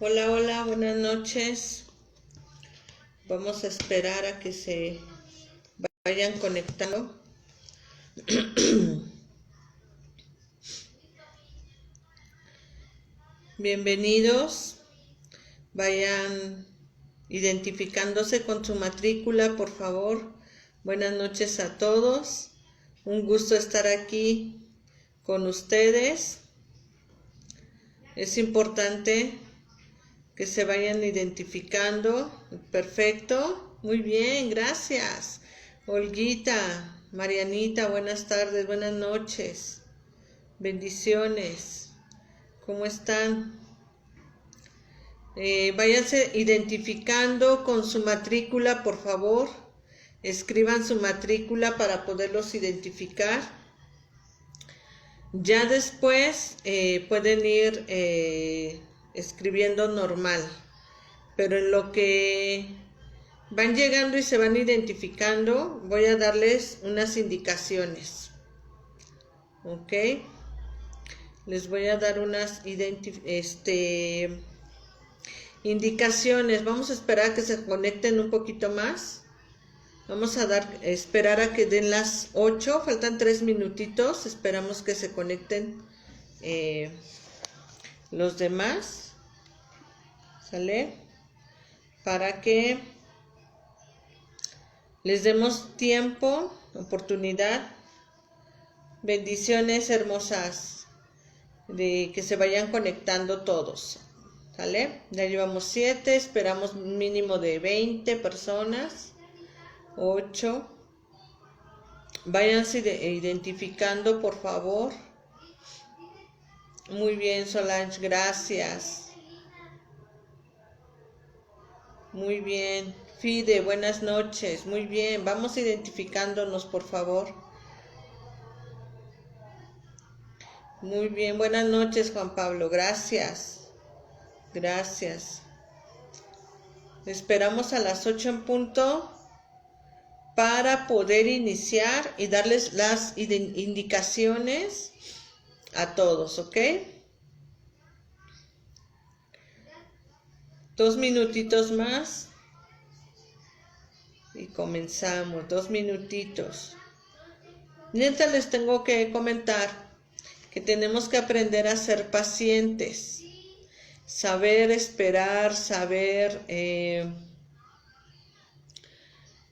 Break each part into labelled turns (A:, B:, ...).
A: Hola, hola, buenas noches. Vamos a esperar a que se vayan conectando. Bienvenidos. Vayan identificándose con su matrícula, por favor. Buenas noches a todos. Un gusto estar aquí con ustedes. Es importante que se vayan identificando. Perfecto, muy bien, gracias. Olguita, Marianita, buenas tardes, buenas noches. Bendiciones. ¿Cómo están? Váyanse identificando con su matrícula, por favor. Escriban su matrícula para poderlos identificar. Ya después pueden ir escribiendo normal, pero en lo que van llegando y se van identificando, voy a darles unas indicaciones. ¿Ok? Les voy a dar unas indicaciones. Vamos a esperar a que se conecten un poquito más. Vamos a esperar a que den las 8, faltan 3 minutitos, esperamos que se conecten los demás, ¿sale? Para que les demos tiempo, oportunidad, bendiciones hermosas, de que se vayan conectando todos, ¿sale? Ya llevamos 7, esperamos un mínimo de 20 personas, 8. Váyanse identificando, por favor. Muy bien, Solange, gracias. Muy bien. Fide, buenas noches. Muy bien, vamos identificándonos, por favor. Muy bien, buenas noches, Juan Pablo. Gracias. Gracias. Esperamos a las 8 en punto para poder iniciar y darles las indicaciones a todos, ¿ok? 2 minutitos más y comenzamos. 2 minutitos. Mientras les tengo que comentar que tenemos que aprender a ser pacientes, saber esperar, saber,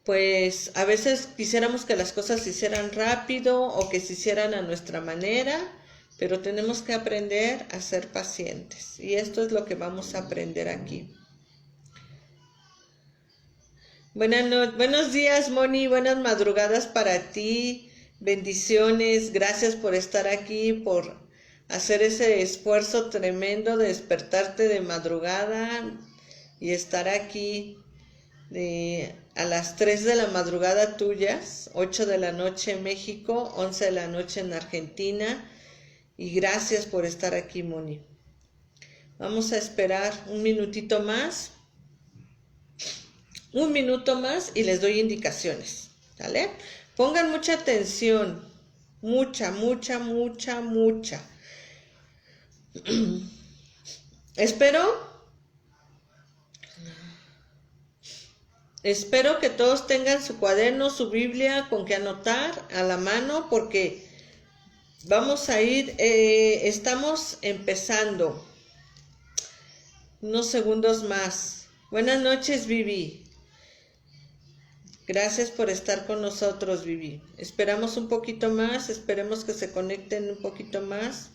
A: pues a veces quisiéramos que las cosas se hicieran rápido o que se hicieran a nuestra manera, pero tenemos que aprender a ser pacientes y esto es lo que vamos a aprender aquí. Buenos días, Moni, buenas madrugadas para ti, bendiciones, gracias por estar aquí, por hacer ese esfuerzo tremendo de despertarte de madrugada y estar aquí a las 3 de la madrugada tuyas, 8 de la noche en México, 11 de la noche en Argentina, y gracias por estar aquí, Moni. Vamos a esperar un minutito más. Un minuto más y les doy indicaciones, ¿vale? Pongan mucha atención, mucha. Espero que todos tengan su cuaderno, su Biblia con que anotar a la mano porque vamos a ir, estamos empezando. Unos segundos más. Buenas noches, Vivi. Gracias por estar con nosotros, Vivi. Esperamos un poquito más, esperemos que se conecten un poquito más.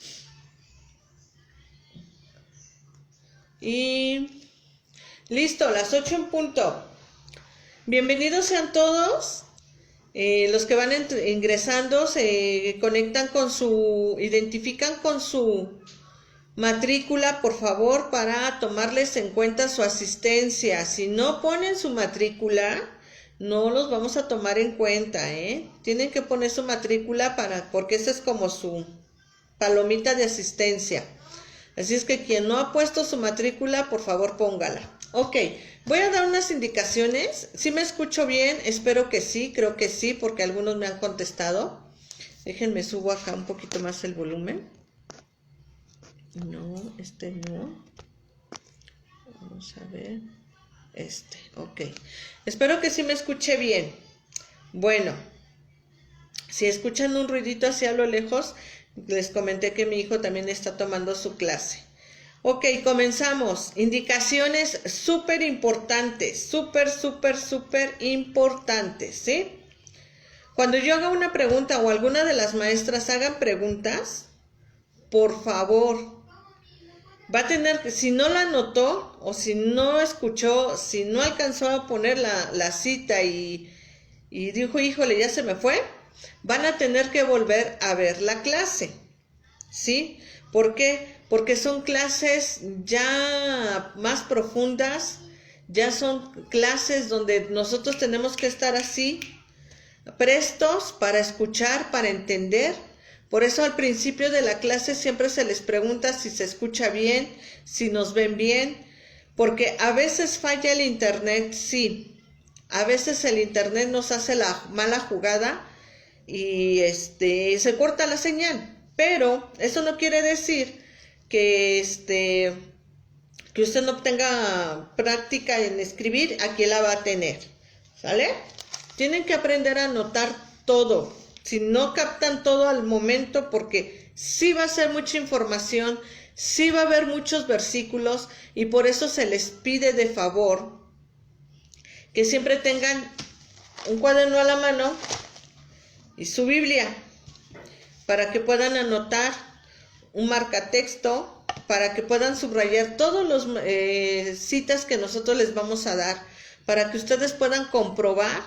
A: Y listo, las 8 en punto. Bienvenidos sean todos. Los que van ingresando se conectan con identifican con su matrícula, por favor, para tomarles en cuenta su asistencia. Si no ponen su matrícula, no los vamos a tomar en cuenta, ¿eh? Tienen que poner su matrícula porque esa es como su palomita de asistencia. Así es que quien no ha puesto su matrícula, por favor, póngala. Ok, voy a dar unas indicaciones. ¿Sí me escucho bien? Espero que sí, creo que sí, porque algunos me han contestado. Déjenme subo acá un poquito más el volumen. No, no. Vamos a ver. Ok. Espero que sí me escuche bien. Bueno, si escuchan un ruidito hacia lo lejos, les comenté que mi hijo también está tomando su clase. Ok, comenzamos. Indicaciones súper importantes, súper importantes, ¿sí? Cuando yo haga una pregunta o alguna de las maestras hagan preguntas, por favor, va a tener que, si no la anotó o si no escuchó, si no alcanzó a poner la cita y dijo, híjole, ya se me fue, van a tener que volver a ver la clase, ¿sí? ¿Por qué? Porque son clases ya más profundas, ya son clases donde nosotros tenemos que estar así, prestos para escuchar, para entender. Por eso al principio de la clase siempre se les pregunta si se escucha bien, si nos ven bien, porque a veces falla el internet, sí. A veces el internet nos hace la mala jugada y se corta la señal, pero eso no quiere decir que usted no tenga práctica en escribir, aquí la va a tener, ¿sale? Tienen que aprender a anotar todo, si no captan todo al momento, porque sí va a ser mucha información, sí va a haber muchos versículos, y por eso se les pide de favor que siempre tengan un cuaderno a la mano y su Biblia, para que puedan anotar, un marcatexto, para que puedan subrayar todas las citas que nosotros les vamos a dar, para que ustedes puedan comprobar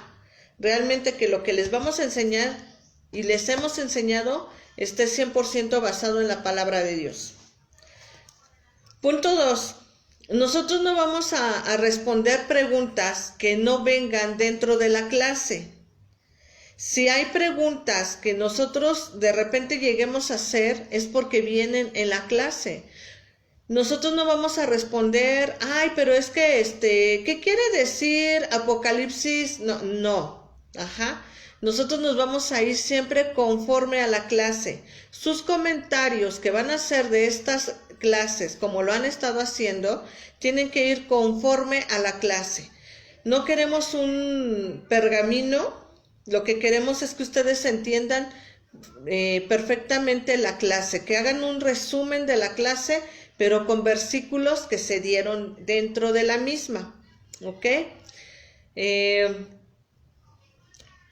A: realmente que lo que les vamos a enseñar y les hemos enseñado esté 100% basado en la palabra de Dios. Punto 2. Nosotros no vamos a responder preguntas que no vengan dentro de la clase. Si hay preguntas que nosotros de repente lleguemos a hacer, es porque vienen en la clase. Nosotros no vamos a responder, ay, pero es que, ¿qué quiere decir Apocalipsis? No. Ajá. Nosotros nos vamos a ir siempre conforme a la clase. Sus comentarios que van a hacer de estas clases, como lo han estado haciendo, tienen que ir conforme a la clase. No queremos un pergamino. Lo que queremos es que ustedes entiendan perfectamente la clase, que hagan un resumen de la clase, pero con versículos que se dieron dentro de la misma. ¿Ok?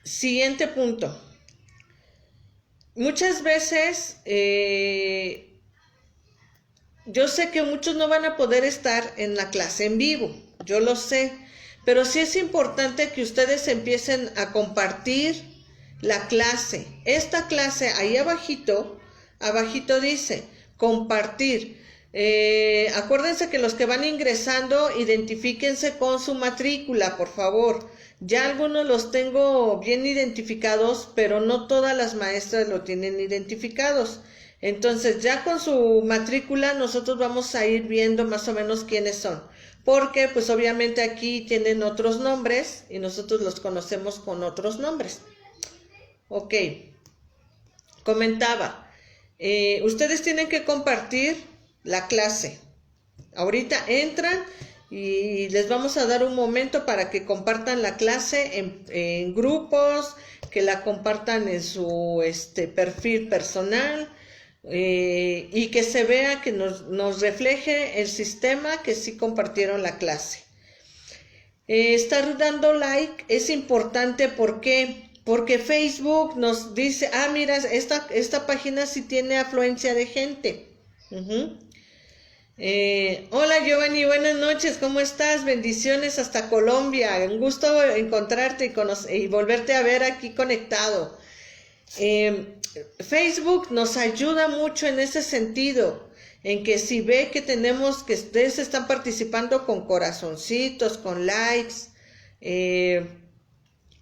A: Siguiente punto. Muchas veces, yo sé que muchos no van a poder estar en la clase en vivo, yo lo sé. Pero sí es importante que ustedes empiecen a compartir la clase. Esta clase ahí abajito dice compartir. Acuérdense que los que van ingresando, identifíquense con su matrícula, por favor. Ya algunos los tengo bien identificados, pero no todas las maestras lo tienen identificados. Entonces ya con su matrícula nosotros vamos a ir viendo más o menos quiénes son. Porque pues obviamente aquí tienen otros nombres y nosotros los conocemos con otros nombres. Ok, comentaba, ustedes tienen que compartir la clase. Ahorita entran y les vamos a dar un momento para que compartan la clase en grupos, que la compartan en su perfil personal. Y que se vea, que nos refleje el sistema que sí compartieron la clase. Estar dando like es importante. ¿Por qué? Porque Facebook nos dice, mira, esta página sí tiene afluencia de gente. Hola Giovanni, buenas noches, ¿cómo estás? Bendiciones hasta Colombia, un gusto encontrarte y volverte a ver aquí conectado. Facebook nos ayuda mucho en ese sentido, en que si ve que que ustedes están participando con corazoncitos, con likes,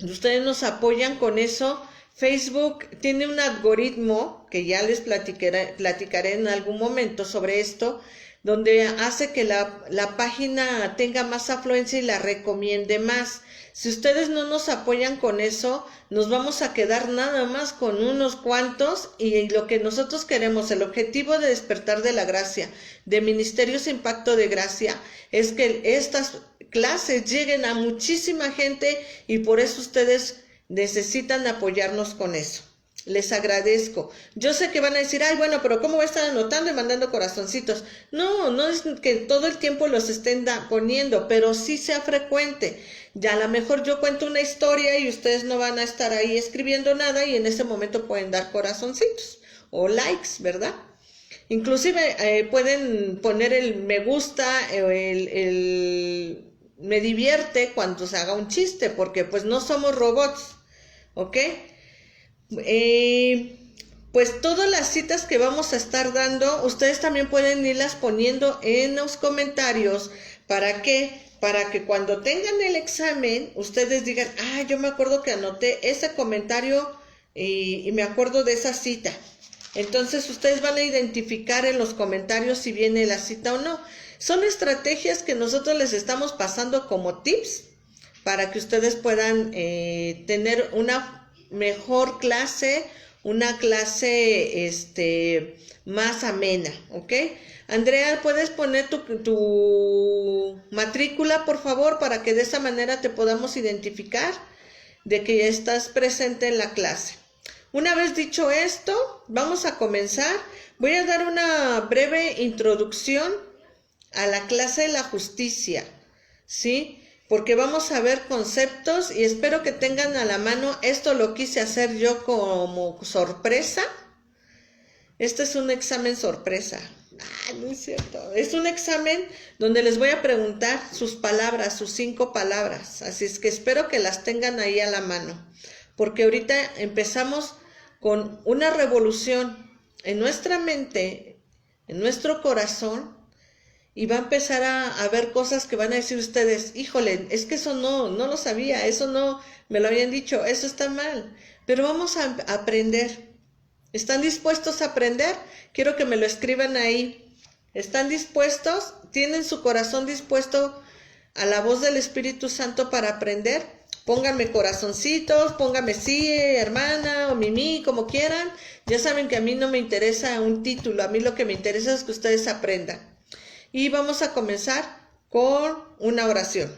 A: ustedes nos apoyan con eso. Facebook tiene un algoritmo que ya les platicaré en algún momento sobre esto, donde hace que la página tenga más afluencia y la recomiende más. Si ustedes no nos apoyan con eso, nos vamos a quedar nada más con unos cuantos, y lo que nosotros queremos, el objetivo de Despertar de la Gracia, de Ministerios Impacto de Gracia, es que estas clases lleguen a muchísima gente, y por eso ustedes necesitan apoyarnos con eso. Les agradezco. Yo sé que van a decir, ay, bueno, pero ¿cómo voy a estar anotando y mandando corazoncitos? No, no es que todo el tiempo los estén poniendo, pero sí sea frecuente. Ya a lo mejor yo cuento una historia y ustedes no van a estar ahí escribiendo nada, y en ese momento pueden dar corazoncitos o likes, ¿verdad? Inclusive pueden poner el me gusta, el me divierte cuando se haga un chiste, porque pues no somos robots, ¿ok? Pues todas las citas que vamos a estar dando, ustedes también pueden irlas poniendo en los comentarios. ¿Para qué? Para que cuando tengan el examen, ustedes digan, ah, yo me acuerdo que anoté ese comentario y me acuerdo de esa cita. Entonces ustedes van a identificar en los comentarios si viene la cita o no. Son estrategias que nosotros les estamos pasando como tips para que ustedes puedan tener una mejor clase, una clase más amena, ¿ok? Andrea, ¿puedes poner tu matrícula, por favor, para que de esa manera te podamos identificar de que ya estás presente en la clase? Una vez dicho esto, vamos a comenzar. Voy a dar una breve introducción a la clase de la justicia, ¿sí? Porque vamos a ver conceptos y espero que tengan a la mano. Esto lo quise hacer yo como sorpresa. Este es un examen sorpresa. No es cierto. Es un examen donde les voy a preguntar sus palabras, sus 5 palabras. Así es que espero que las tengan ahí a la mano. Porque ahorita empezamos con una revolución en nuestra mente, en nuestro corazón, y va a empezar a ver cosas que van a decir ustedes, híjole, es que eso no lo sabía, eso no me lo habían dicho, eso está mal. Pero vamos a aprender. ¿Están dispuestos a aprender? Quiero que me lo escriban ahí. ¿Están dispuestos? ¿Tienen su corazón dispuesto a la voz del Espíritu Santo para aprender? Pónganme corazoncitos, pónganme sí, hermana, o mimi, como quieran. Ya saben que a mí no me interesa un título, a mí lo que me interesa es que ustedes aprendan. Y vamos a comenzar con una oración.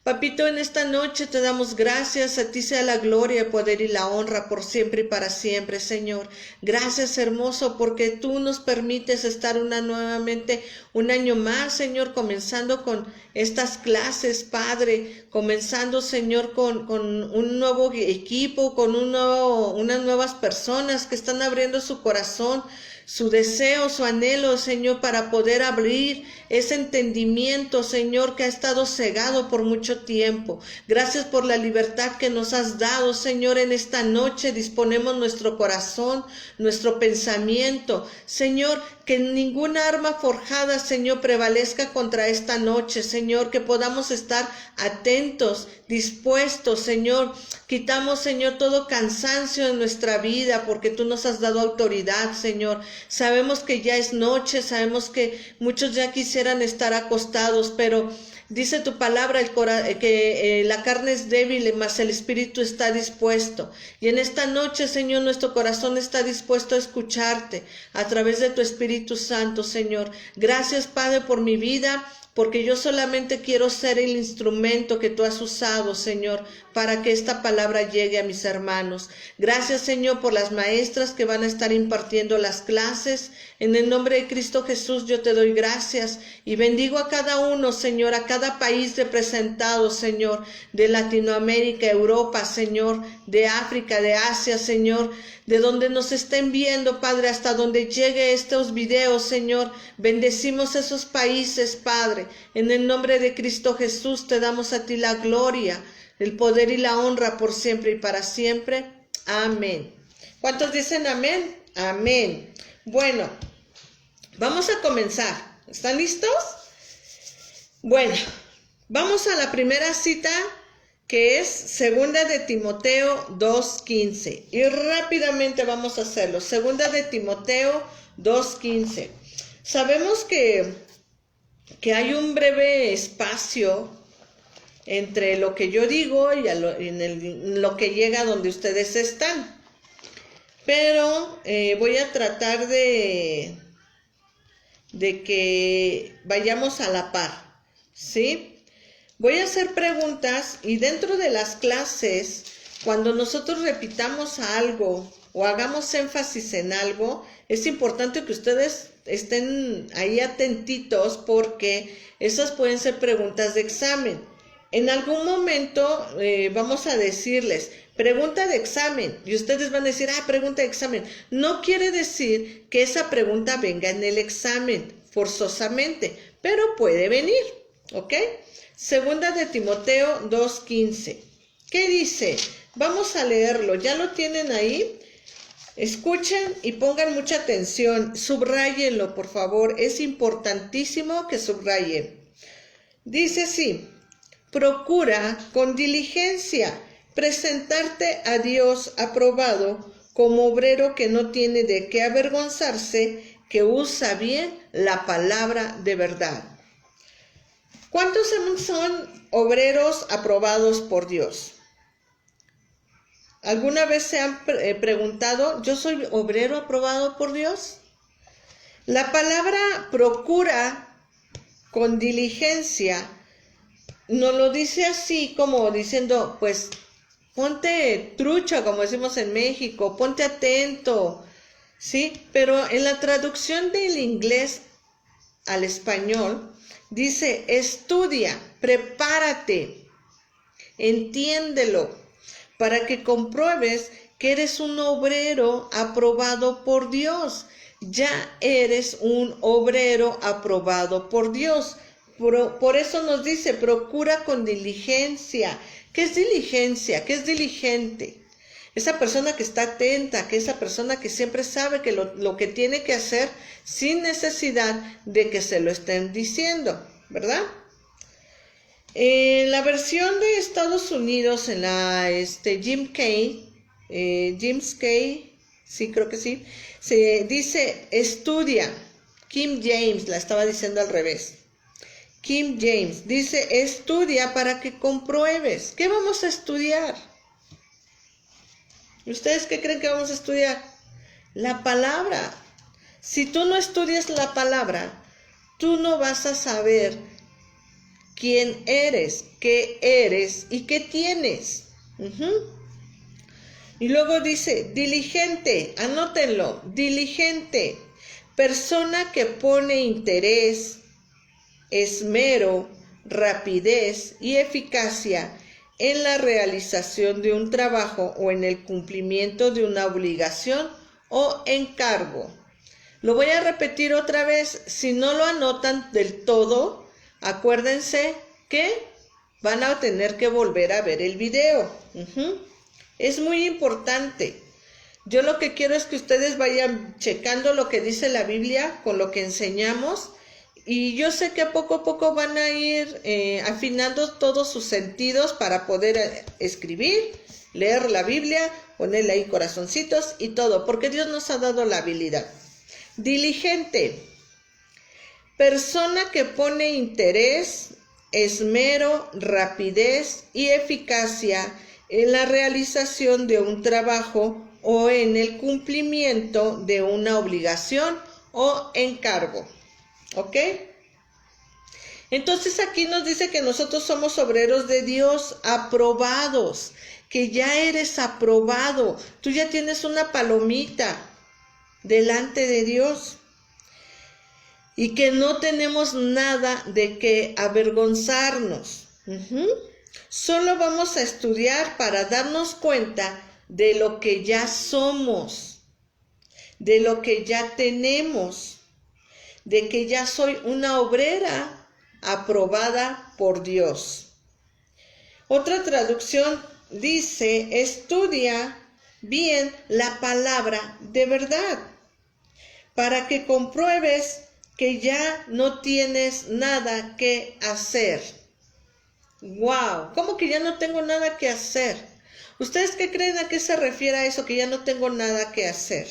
A: Papito, en esta noche te damos gracias, a ti sea la gloria, el poder y la honra por siempre y para siempre, Señor. Gracias, hermoso, porque tú nos permites estar nuevamente un año más, Señor, comenzando con estas clases, Padre, comenzando, Señor, con un nuevo equipo, con unas nuevas personas que están abriendo su corazón, su deseo, su anhelo, Señor, para poder abrir ese entendimiento, Señor, que ha estado cegado por mucho tiempo. Gracias por la libertad que nos has dado, Señor. En esta noche disponemos nuestro corazón, nuestro pensamiento, Señor, que ninguna arma forjada, Señor, prevalezca contra esta noche, Señor, que podamos estar atentos, dispuestos, Señor. Quitamos, Señor, todo cansancio en nuestra vida, porque tú nos has dado autoridad, Señor. Sabemos que ya es noche, sabemos que muchos ya quisieran estar acostados, pero dice tu palabra que la carne es débil, mas el espíritu está dispuesto. Y en esta noche, Señor, nuestro corazón está dispuesto a escucharte a través de tu Espíritu Santo, Señor. Gracias, Padre, por mi vida, porque yo solamente quiero ser el instrumento que tú has usado, Señor, para que esta palabra llegue a mis hermanos. Gracias, Señor, por las maestras que van a estar impartiendo las clases. En el nombre de Cristo Jesús yo te doy gracias y bendigo a cada uno, Señor, a cada país representado, Señor, de Latinoamérica, Europa, Señor, de África, de Asia, Señor, de donde nos estén viendo, Padre, hasta donde llegue estos videos, Señor. Bendecimos esos países, Padre. En el nombre de Cristo Jesús te damos a ti la gloria, el poder y la honra por siempre y para siempre. Amén. ¿Cuántos dicen amén? Amén. Bueno, vamos a comenzar. ¿Están listos? Bueno, vamos a la primera cita, que es Segunda de Timoteo 2:15. Y rápidamente vamos a hacerlo. Segunda de Timoteo 2:15. Sabemos que hay un breve espacio entre lo que yo digo y lo que llega a donde ustedes están. Pero voy a tratar de que vayamos a la par, ¿sí? Voy a hacer preguntas y dentro de las clases, cuando nosotros repitamos algo o hagamos énfasis en algo, es importante que ustedes estén ahí atentitos porque esas pueden ser preguntas de examen. En algún momento vamos a decirles, pregunta de examen, y ustedes van a decir, pregunta de examen. No quiere decir que esa pregunta venga en el examen, forzosamente, pero puede venir, ¿ok? Segunda de Timoteo 2:15. ¿Qué dice? Vamos a leerlo, ¿ya lo tienen ahí? Escuchen y pongan mucha atención, subrayenlo, por favor, es importantísimo que subrayen. Dice así, procura con diligencia presentarte a Dios aprobado como obrero que no tiene de qué avergonzarse, que usa bien la palabra de verdad. ¿Cuántos son obreros aprobados por Dios? ¿Alguna vez se han preguntado, ¿yo soy obrero aprobado por Dios? La palabra procura con diligencia nos lo dice así como diciendo, pues, ponte trucha, como decimos en México, ponte atento, ¿sí? Pero en la traducción del inglés al español, dice, estudia, prepárate, entiéndelo, para que compruebes que eres un obrero aprobado por Dios. Ya eres un obrero aprobado por Dios. Por eso nos dice, procura con diligencia. ¿Qué es diligencia? ¿Qué es diligente? Esa persona que está atenta, que esa persona que siempre sabe que lo que tiene que hacer sin necesidad de que se lo estén diciendo, ¿verdad? En la versión de Estados Unidos, en la James Kay, sí, creo que sí, se dice estudia. King James la estaba diciendo al revés. King James dice estudia para que compruebes. ¿Qué vamos a estudiar? ¿Ustedes qué creen que vamos a estudiar? La palabra. Si tú no estudias la palabra, tú no vas a saber quién eres y qué tienes. Y luego dice, diligente, anótenlo, diligente, persona que pone interés, esmero, rapidez y eficacia en la realización de un trabajo o en el cumplimiento de una obligación o encargo. Lo voy a repetir otra vez, si no lo anotan del todo, acuérdense que van a tener que volver a ver el video. Es muy importante. Yo lo que quiero es que ustedes vayan checando lo que dice la Biblia con lo que enseñamos. Y yo sé que poco a poco van a ir afinando todos sus sentidos para poder escribir, leer la Biblia, ponerle ahí corazoncitos y todo, porque Dios nos ha dado la habilidad. Diligente, persona que pone interés, esmero, rapidez y eficacia en la realización de un trabajo o en el cumplimiento de una obligación o encargo. ¿Ok? Entonces aquí nos dice que nosotros somos obreros de Dios, aprobados, que ya eres aprobado. Tú ya tienes una palomita delante de Dios y que no tenemos nada de qué avergonzarnos. Solo vamos a estudiar para darnos cuenta de lo que ya somos, de lo que ya tenemos, de que ya soy una obrera aprobada por Dios. Otra traducción dice, estudia bien la palabra de verdad, para que compruebes que ya no tienes nada que hacer. ¡Wow! ¿Cómo que ya no tengo nada que hacer? ¿Ustedes qué creen a qué se refiere a eso, que ya no tengo nada que hacer?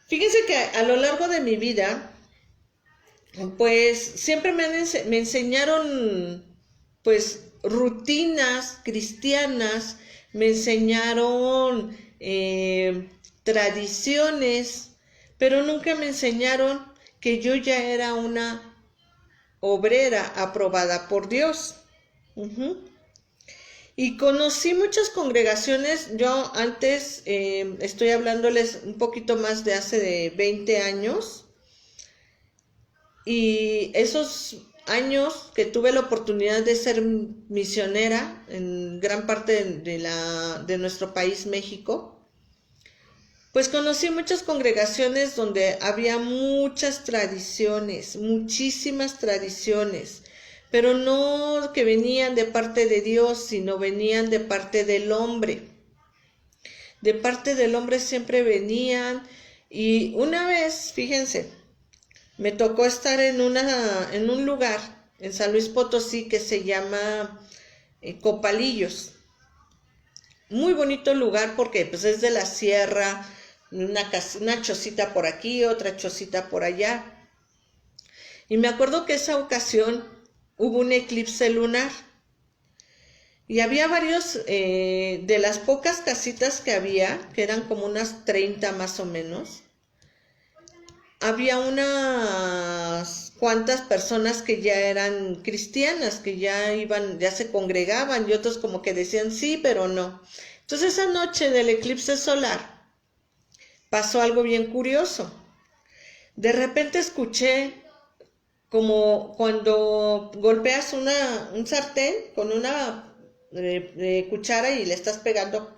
A: Fíjense que a lo largo de mi vida, pues siempre me enseñaron pues rutinas cristianas, me enseñaron tradiciones, pero nunca me enseñaron que yo ya era una obrera aprobada por Dios. Uh-huh. Y conocí muchas congregaciones. Yo antes, estoy hablándoles un poquito más de hace de 20 años, y esos años que tuve la oportunidad de ser misionera en gran parte de nuestro país, México, pues conocí muchas congregaciones donde había muchas tradiciones, muchísimas tradiciones, pero no que venían de parte de Dios, sino venían de parte del hombre. De parte del hombre siempre venían. Y una vez, fíjense, me tocó estar en un lugar en San Luis Potosí que se llama Copalillos. Muy bonito lugar porque pues es de la sierra, una chocita por aquí, otra chocita por allá. Y me acuerdo que esa ocasión hubo un eclipse lunar. Y había varios, de las pocas casitas que había, que eran como unas 30 más o menos, había unas cuantas personas que ya eran cristianas, que ya iban, ya se congregaban, y otros como que decían sí, pero no. Entonces esa noche del eclipse solar pasó algo bien curioso. De repente escuché como cuando golpeas un sartén con una cuchara y le estás pegando.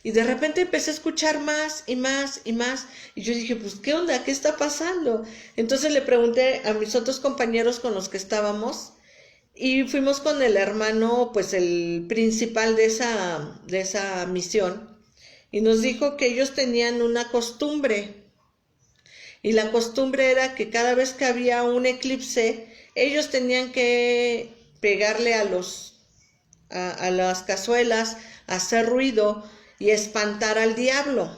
A: Y de repente empecé a escuchar más y más y más. Y yo dije, pues, ¿qué onda? ¿Qué está pasando? Entonces le pregunté a mis otros compañeros con los que estábamos. Y fuimos con el hermano, pues el principal de esa misión. Y nos dijo que ellos tenían una costumbre. Y la costumbre era que cada vez que había un eclipse, ellos tenían que pegarle a las cazuelas, hacer ruido y espantar al diablo,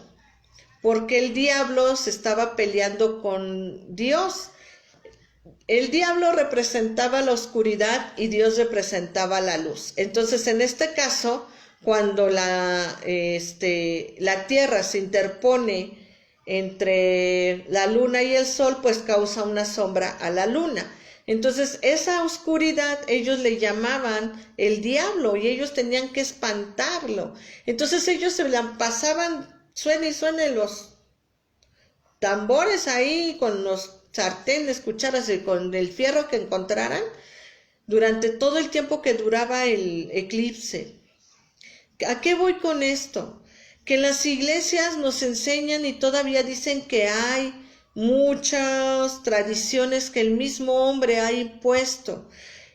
A: porque el diablo se estaba peleando con Dios. El diablo representaba la oscuridad y Dios representaba la luz. Entonces, en este caso, cuando la tierra se interpone entre la luna y el sol, pues causa una sombra a la luna. Entonces, esa oscuridad ellos le llamaban el diablo y ellos tenían que espantarlo. Entonces ellos se la pasaban, suene y suene los tambores ahí con los sartenes, cucharas y con el fierro que encontraran durante todo el tiempo que duraba el eclipse. ¿A qué voy con esto? Que en las iglesias nos enseñan y todavía dicen que hay muchas tradiciones que el mismo hombre ha impuesto.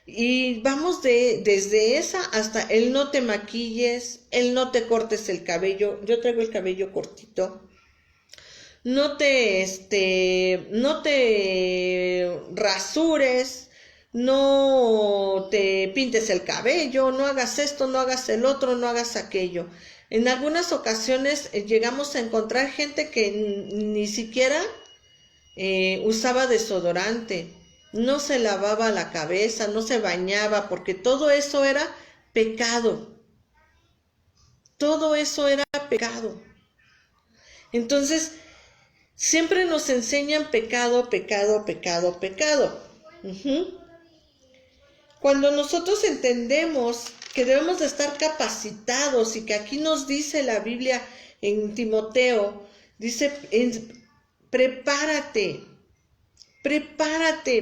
A: Y vamos desde esa hasta el no te maquilles, el no te cortes el cabello. Yo traigo el cabello cortito. No te rasures, no te pintes el cabello, no hagas esto, no hagas el otro, no hagas aquello. En algunas ocasiones llegamos a encontrar gente que ni siquiera usaba desodorante, no se lavaba la cabeza, no se bañaba, porque todo eso era pecado. Todo eso era pecado. Entonces, siempre nos enseñan pecado, pecado, pecado, pecado. Uh-huh. Cuando nosotros entendemos que debemos de estar capacitados y que aquí nos dice la Biblia en Timoteo, dice, prepárate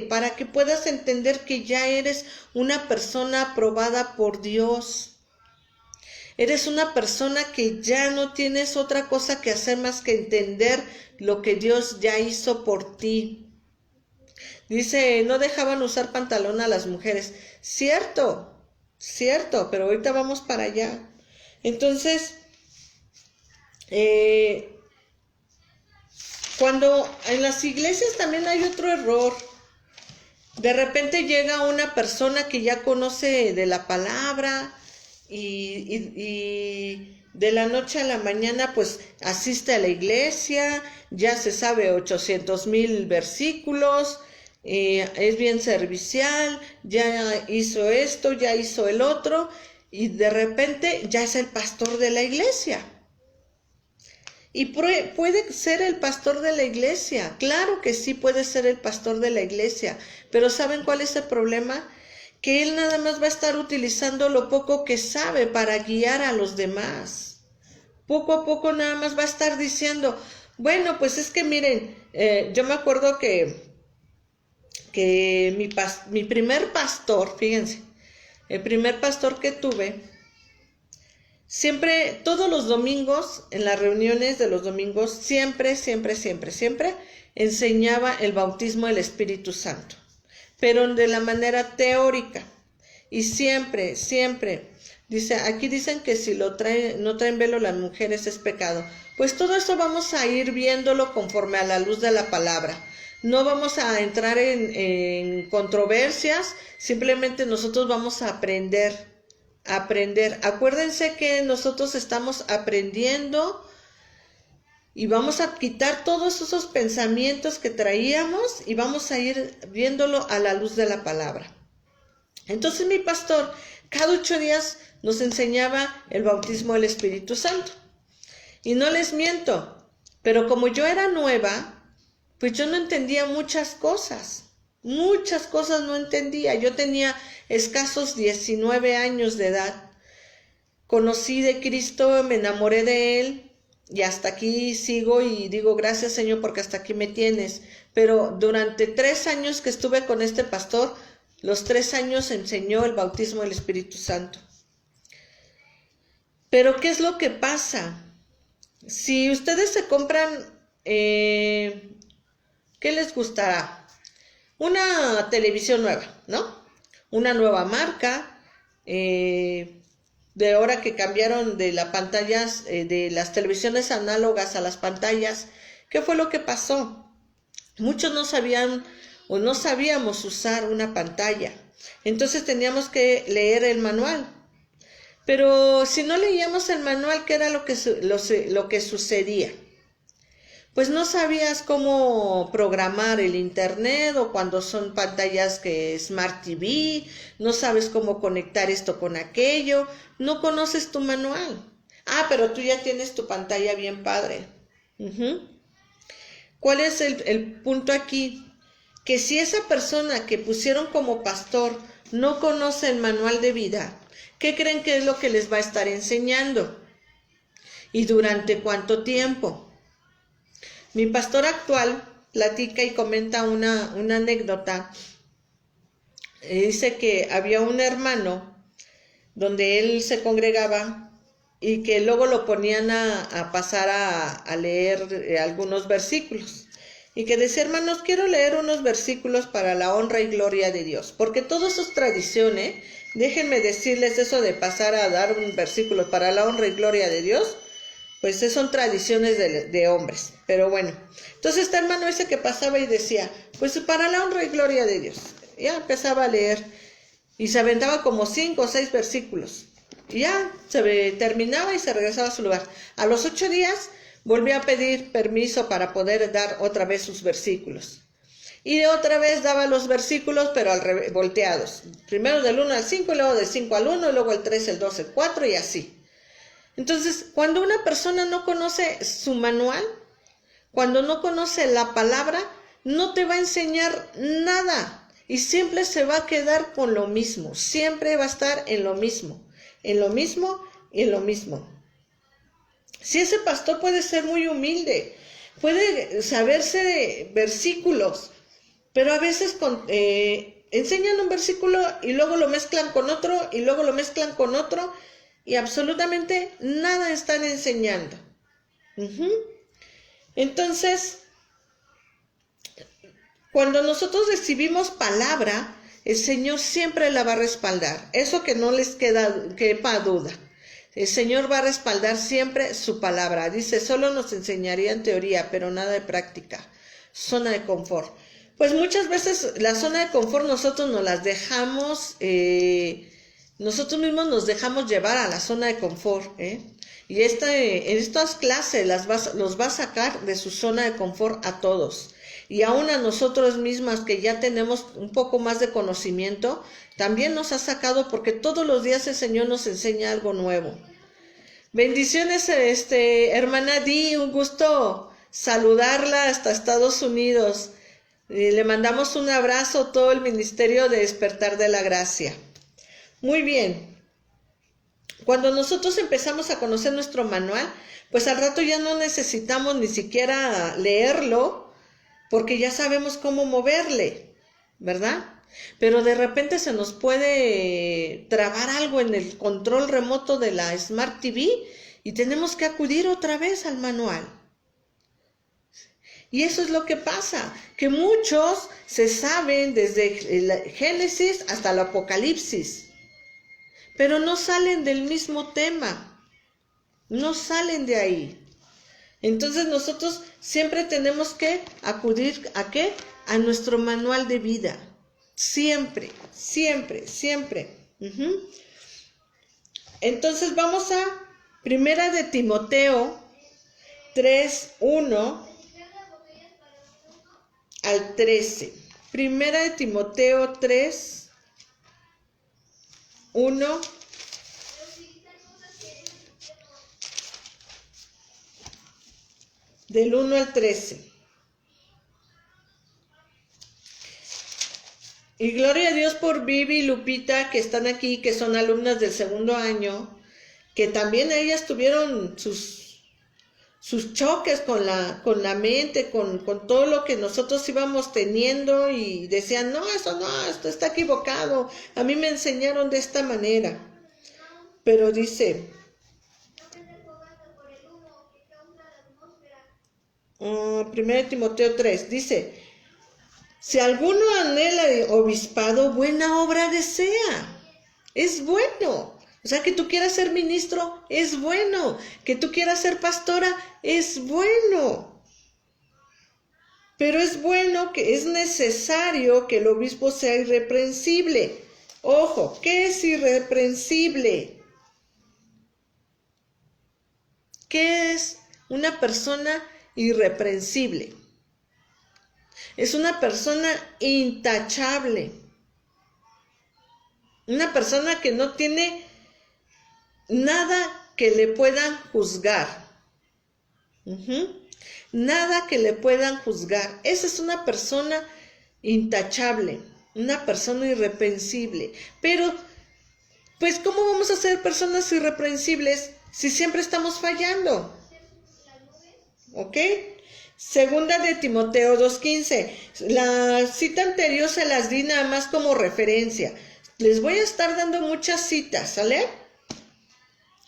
A: para que puedas entender que ya eres una persona aprobada por Dios. Eres una persona que ya no tienes otra cosa que hacer más que entender lo que Dios ya hizo por ti. Dice, no dejaban usar pantalón a las mujeres. Cierto, pero ahorita vamos para allá. Entonces, cuando en las iglesias también hay otro error. De repente llega una persona que ya conoce de la palabra y de la noche a la mañana pues asiste a la iglesia, ya se sabe 800,000 versículos, es bien servicial, ya hizo esto, ya hizo el otro, y de repente ya es el pastor de la iglesia. Y puede ser el pastor de la iglesia, claro que sí puede ser el pastor de la iglesia, pero ¿saben cuál es el problema? Que él nada más va a estar utilizando lo poco que sabe para guiar a los demás. Poco a poco nada más va a estar diciendo, bueno, pues es que miren, yo me acuerdo que mi primer pastor, fíjense, el primer pastor que tuve, siempre, todos los domingos, en las reuniones de los domingos, siempre enseñaba el bautismo del Espíritu Santo, pero de la manera teórica. Y siempre, dice, aquí dicen que si no traen velo las mujeres es pecado. Pues todo eso vamos a ir viéndolo conforme a la luz de la palabra. No vamos a entrar en controversias, simplemente nosotros vamos a aprender. Acuérdense que nosotros estamos aprendiendo y vamos a quitar todos esos pensamientos que traíamos y vamos a ir viéndolo a la luz de la palabra. Entonces mi pastor cada 8 días nos enseñaba el bautismo del Espíritu Santo. Y no les miento, pero como yo era nueva, pues yo no entendía muchas cosas no entendía. Yo tenía escasos 19 años de edad. Conocí de Cristo, me enamoré de Él y hasta aquí sigo y digo gracias Señor porque hasta aquí me tienes. Pero durante 3 años que estuve con este pastor, los 3 años enseñó el bautismo del Espíritu Santo. Pero ¿qué es lo que pasa? Si ustedes se compran, ¿qué les gustará? Una televisión nueva, ¿no? Una nueva marca, de ahora que cambiaron de las pantallas, de las televisiones análogas a las pantallas, ¿qué fue lo que pasó? Muchos no sabían o no sabíamos usar una pantalla, entonces teníamos que leer el manual. Pero si no leíamos el manual, ¿qué era lo que sucedía? Pues no sabías cómo programar el internet o cuando son pantallas que Smart TV, no sabes cómo conectar esto con aquello, no conoces tu manual. Ah, pero tú ya tienes tu pantalla bien padre. ¿Cuál es el punto aquí? Que si esa persona que pusieron como pastor no conoce el manual de vida, ¿qué creen que es lo que les va a estar enseñando? ¿Y durante cuánto tiempo? Mi pastor actual platica y comenta una anécdota. Dice que había un hermano donde él se congregaba y que luego lo ponían a pasar a leer algunos versículos. Y que decía, hermanos, quiero leer unos versículos para la honra y gloria de Dios. Porque todo eso es tradición, Déjenme decirles eso de pasar a dar un versículo para la honra y gloria de Dios. Pues son tradiciones de hombres, pero bueno. Entonces este hermano ese que pasaba y decía, pues para la honra y gloria de Dios. Ya empezaba a leer y se aventaba como 5 o 6 versículos. Y ya se terminaba y se regresaba a su lugar. A los 8 días volvía a pedir permiso para poder dar otra vez sus versículos. Y otra vez daba los versículos, pero volteados. Primero del 1 al 5, luego del 5 al 1, luego el 3, el 2, el 4 y así. Entonces, cuando una persona no conoce su manual, cuando no conoce la palabra, no te va a enseñar nada y siempre se va a quedar con lo mismo, siempre va a estar en lo mismo y en lo mismo. Si ese pastor puede ser muy humilde, puede saberse versículos, pero a veces enseñan un versículo y luego lo mezclan con otro y luego lo mezclan con otro, y absolutamente nada están enseñando. Entonces, cuando nosotros recibimos palabra, el Señor siempre la va a respaldar. Eso que no les quepa duda. El Señor va a respaldar siempre su palabra. Dice, solo nos enseñarían teoría, pero nada de práctica. Zona de confort. Pues muchas veces la zona de confort nosotros nos las dejamos Nosotros mismos nos dejamos llevar a la zona de confort, ¿eh? Y en estas clases los va a sacar de su zona de confort a todos. Y aún a nosotros mismas que ya tenemos un poco más de conocimiento, también nos ha sacado porque todos los días el Señor nos enseña algo nuevo. Bendiciones, hermana Di, un gusto saludarla hasta Estados Unidos. Le mandamos un abrazo a todo el Ministerio de Despertar de la Gracia. Muy bien. Cuando nosotros empezamos a conocer nuestro manual, pues al rato ya no necesitamos ni siquiera leerlo, porque ya sabemos cómo moverle, ¿verdad? Pero de repente se nos puede trabar algo en el control remoto de la Smart TV y tenemos que acudir otra vez al manual. Y eso es lo que pasa, que muchos se saben desde el Génesis hasta el Apocalipsis, pero no salen del mismo tema, no salen de ahí. Entonces nosotros siempre tenemos que acudir ¿a qué? A nuestro manual de vida. Siempre, siempre, siempre. Entonces vamos a Primera de Timoteo 3:1 al 13. Primera de Timoteo 3:1 del 1 al 13. Y gloria a Dios por Vivi y Lupita, que están aquí, que son alumnas del segundo año, que también ellas tuvieron sus choques con la mente, con todo lo que nosotros íbamos teniendo y decían, no, esto está equivocado, a mí me enseñaron de esta manera. Pero dice, 1 Timoteo 3, dice, si alguno anhela obispado, buena obra desea. Es bueno. O sea, que tú quieras ser ministro, es bueno. Que tú quieras ser pastora, es bueno. Pero es bueno que es necesario que el obispo sea irreprensible. Ojo, ¿qué es irreprensible? ¿Qué es una persona irreprensible? Es una persona intachable. Una persona que no tiene nada que le puedan juzgar. Nada que le puedan juzgar. Esa es una persona intachable, una persona irreprensible. Pero, pues, ¿cómo vamos a ser personas irreprensibles si siempre estamos fallando? ¿Ok? Segunda de Timoteo 2:15. La cita anterior se las di nada más como referencia. Les voy a estar dando muchas citas, ¿sale?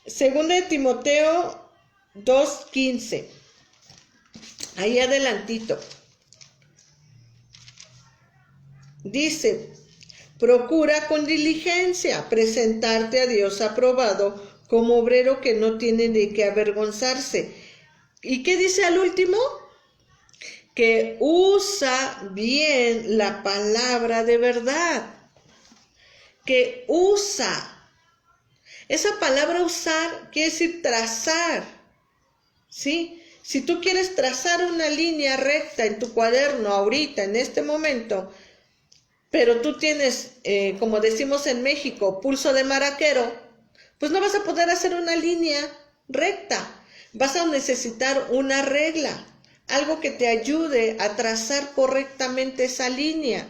A: Segunda de Timoteo 2:15. Ahí adelantito. Dice, procura con diligencia presentarte a Dios aprobado como obrero que no tiene de qué avergonzarse. ¿Y qué dice al último? Que usa bien la palabra de verdad. Que usa. Esa palabra usar quiere decir trazar. ¿Sí? Si tú quieres trazar una línea recta en tu cuaderno ahorita, en este momento, pero tú tienes, como decimos en México, pulso de maraquero, pues no vas a poder hacer una línea recta. Vas a necesitar una regla. Algo que te ayude a trazar correctamente esa línea.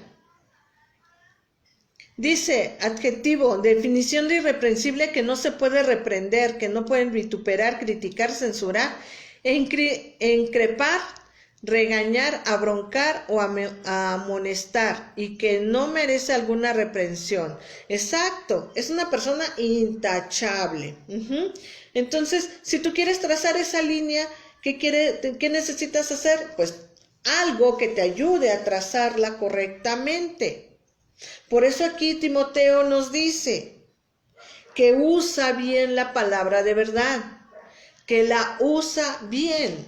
A: Dice, adjetivo, definición de irreprensible, que no se puede reprender, que no pueden vituperar, criticar, censurar, increpar, regañar, abroncar o amonestar, y que no merece alguna reprensión. Exacto, es una persona intachable. Entonces, si tú quieres trazar esa línea, ¿qué necesitas hacer? Pues algo que te ayude a trazarla correctamente. Por eso aquí Timoteo nos dice que usa bien la palabra de verdad, que la usa bien,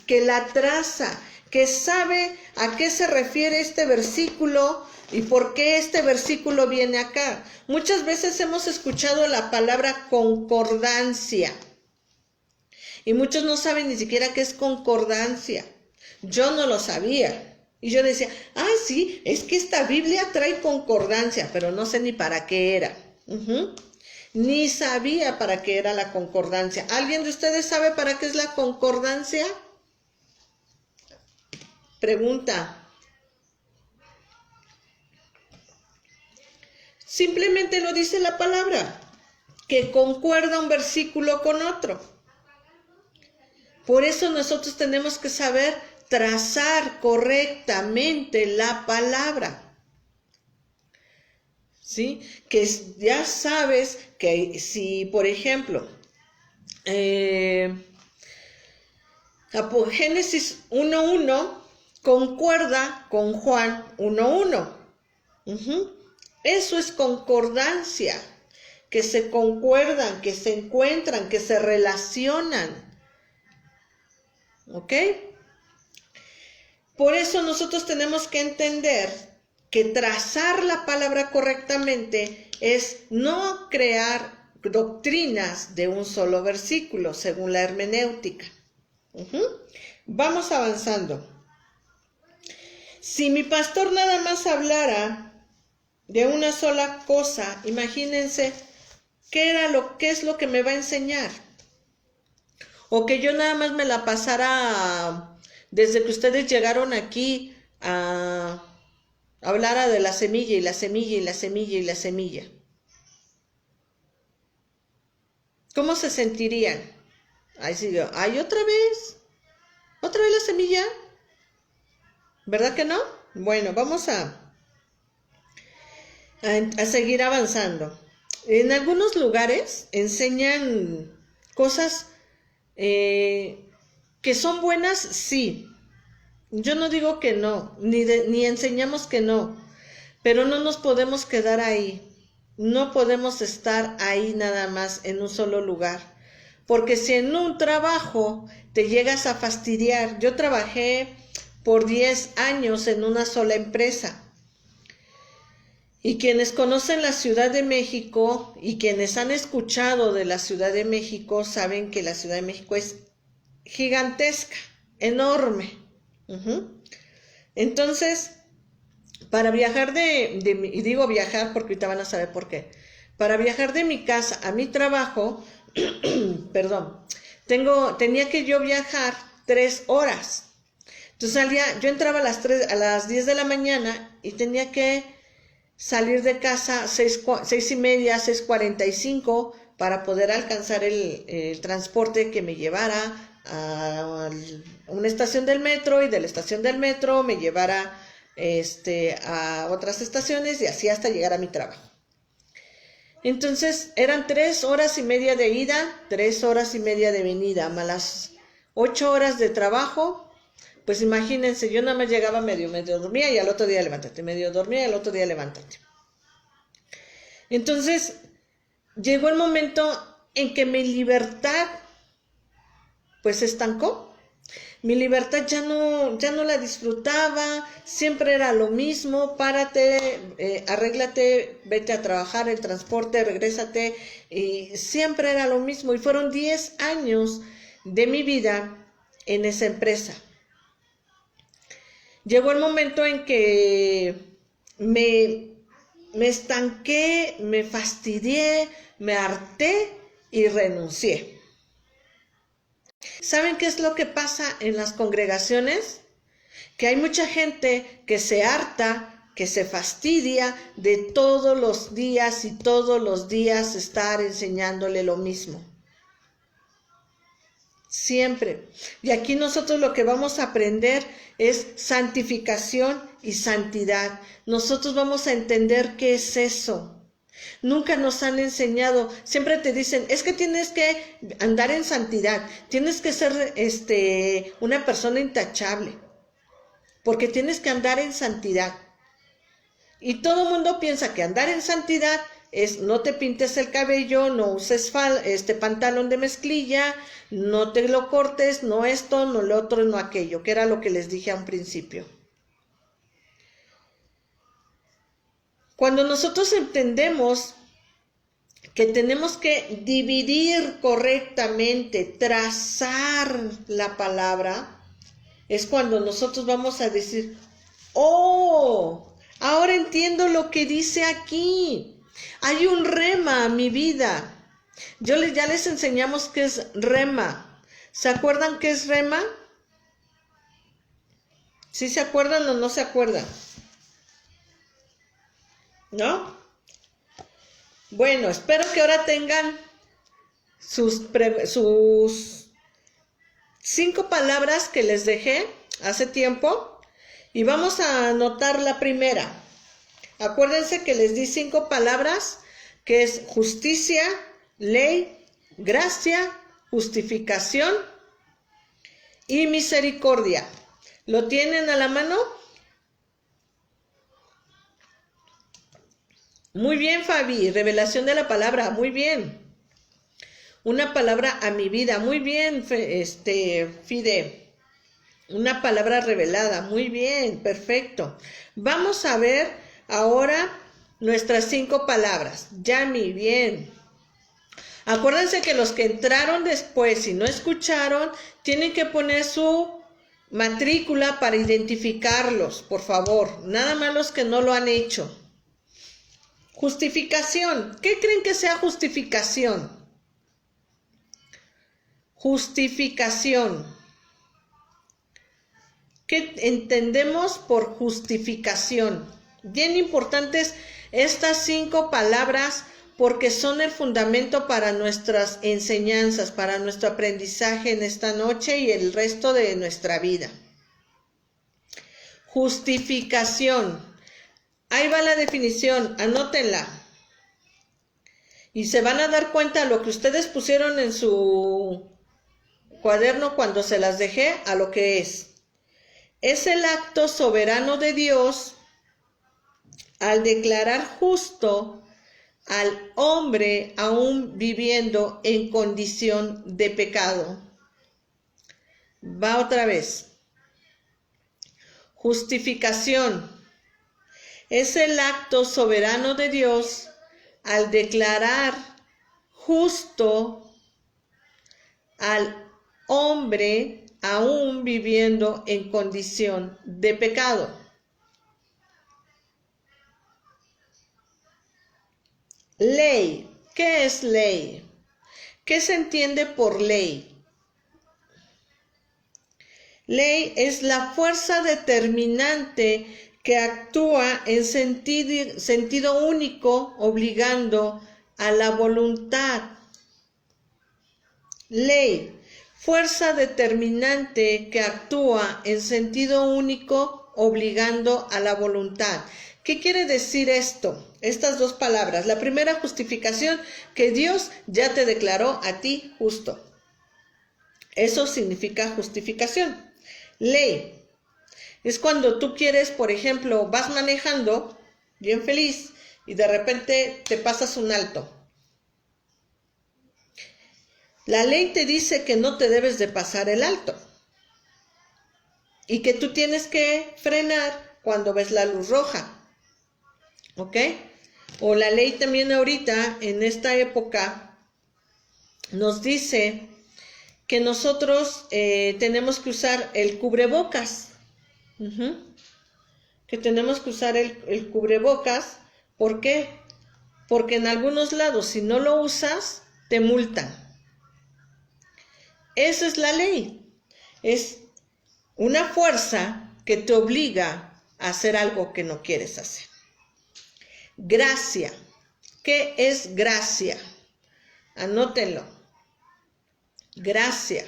A: que la traza, que sabe a qué se refiere este versículo ¿Y por qué este versículo viene acá? Muchas veces hemos escuchado la palabra concordancia. Y muchos no saben ni siquiera qué es concordancia. Yo no lo sabía. Y yo decía, sí, es que esta Biblia trae concordancia, pero no sé ni para qué era. Ni sabía para qué era la concordancia. ¿Alguien de ustedes sabe para qué es la concordancia? Pregunta. Simplemente lo dice la palabra, que concuerda un versículo con otro. Por eso nosotros tenemos que saber trazar correctamente la palabra. ¿Sí? Que ya sabes que si, por ejemplo, Génesis 1:1 concuerda con Juan 1:1. Eso es concordancia, que se concuerdan, que se encuentran, que se relacionan. ¿Ok? Por eso nosotros tenemos que entender que trazar la palabra correctamente es no crear doctrinas de un solo versículo, según la hermenéutica. Vamos avanzando. Si mi pastor nada más hablara de una sola cosa, imagínense qué es lo que me va a enseñar. O que yo nada más me la pasara desde que ustedes llegaron aquí a hablara de la semilla y la semilla y la semilla y la semilla. ¿Cómo se sentirían? Otra vez la semilla. ¿Verdad que no? Bueno, vamos a seguir avanzando. En algunos lugares enseñan cosas que son buenas, sí. Yo no digo que no, ni enseñamos que no, pero no nos podemos quedar ahí. No podemos estar ahí nada más en un solo lugar. Porque si en un trabajo te llegas a fastidiar, yo trabajé por 10 años en una sola empresa. Y quienes conocen la Ciudad de México y quienes han escuchado de la Ciudad de México saben que la Ciudad de México es gigantesca, enorme. Entonces, para viajar y digo viajar porque ahorita van a saber por qué, para viajar de mi casa a mi trabajo, perdón, tenía que yo viajar 3 horas. Entonces yo entraba a las 10 de la mañana y tenía que salir de casa 6:30, 6:45 para poder alcanzar el transporte que me llevara a una estación del metro y de la estación del metro me llevara a otras estaciones y así hasta llegar a mi trabajo. Entonces eran 3:30 de ida, 3:30 de venida, más las 8 horas de trabajo. Pues imagínense, yo nada más llegaba medio dormía y al otro día levántate, medio dormía y al otro día levántate. Entonces, llegó el momento en que mi libertad, pues se estancó. Mi libertad ya no la disfrutaba, siempre era lo mismo, párate, arréglate, vete a trabajar, el transporte, regrésate, y siempre era lo mismo. Y fueron 10 años de mi vida en esa empresa. Llegó el momento en que me estanqué, me fastidié, me harté y renuncié. ¿Saben qué es lo que pasa en las congregaciones? Que hay mucha gente que se harta, que se fastidia de todos los días y todos los días estar enseñándole lo mismo. Siempre. Y aquí nosotros lo que vamos a aprender es santificación y santidad. Nosotros vamos a entender qué es eso. Nunca nos han enseñado, siempre te dicen, es que tienes que andar en santidad, tienes que ser una persona intachable, porque tienes que andar en santidad. Y todo el mundo piensa que andar en santidad es no te pintes el cabello, no uses pantalón de mezclilla, no te lo cortes, no esto, no lo otro, no aquello, que era lo que les dije a un principio. Cuando nosotros entendemos que tenemos que dividir correctamente, trazar la palabra, es cuando nosotros vamos a decir, oh, ahora entiendo lo que dice aquí. Hay un rema a mi vida. Ya les enseñamos qué es rema. ¿Se acuerdan qué es rema? ¿Sí se acuerdan o no se acuerdan? ¿No? Bueno, espero que ahora tengan sus 5 palabras que les dejé hace tiempo y vamos a anotar la primera. Acuérdense que les di 5 palabras, que es justicia, ley, gracia, justificación y misericordia. ¿Lo tienen a la mano? Muy bien, Fabi, revelación de la palabra, muy bien. Una palabra a mi vida, muy bien, Fide. Una palabra revelada, muy bien, perfecto. Vamos a ver ahora nuestras 5 palabras. Yami, bien. Acuérdense que los que entraron después y no escucharon, tienen que poner su matrícula para identificarlos, por favor. Nada más los que no lo han hecho. Justificación. ¿Qué creen que sea justificación? Justificación. ¿Qué entendemos por justificación? Bien importantes estas 5 palabras porque son el fundamento para nuestras enseñanzas, para nuestro aprendizaje en esta noche y el resto de nuestra vida. Justificación. Ahí va la definición, anótenla. Y se van a dar cuenta lo que ustedes pusieron en su cuaderno cuando se las dejé, a lo que es. Es el acto soberano de Dios al declarar justo al hombre aún viviendo en condición de pecado. Va otra vez. Justificación. Es el acto soberano de Dios al declarar justo al hombre aún viviendo en condición de pecado. Ley. ¿Qué es ley? ¿Qué se entiende por ley? Ley es la fuerza determinante que actúa en sentido único, obligando a la voluntad. Ley, fuerza determinante que actúa en sentido único, obligando a la voluntad. ¿Qué quiere decir esto? Estas 2 palabras. La primera, justificación, que Dios ya te declaró a ti justo. Eso significa justificación. Ley. Es cuando tú quieres, por ejemplo, vas manejando bien feliz y de repente te pasas un alto. La ley te dice que no te debes de pasar el alto y que tú tienes que frenar cuando ves la luz roja. ¿Ok? O la ley también ahorita, en esta época, nos dice que nosotros tenemos que usar el cubrebocas. Que tenemos que usar el cubrebocas. ¿Por qué? Porque en algunos lados, si no lo usas, te multan. Esa es la ley. Es una fuerza que te obliga a hacer algo que no quieres hacer. Gracia. ¿Qué es gracia? Anótenlo. Gracia.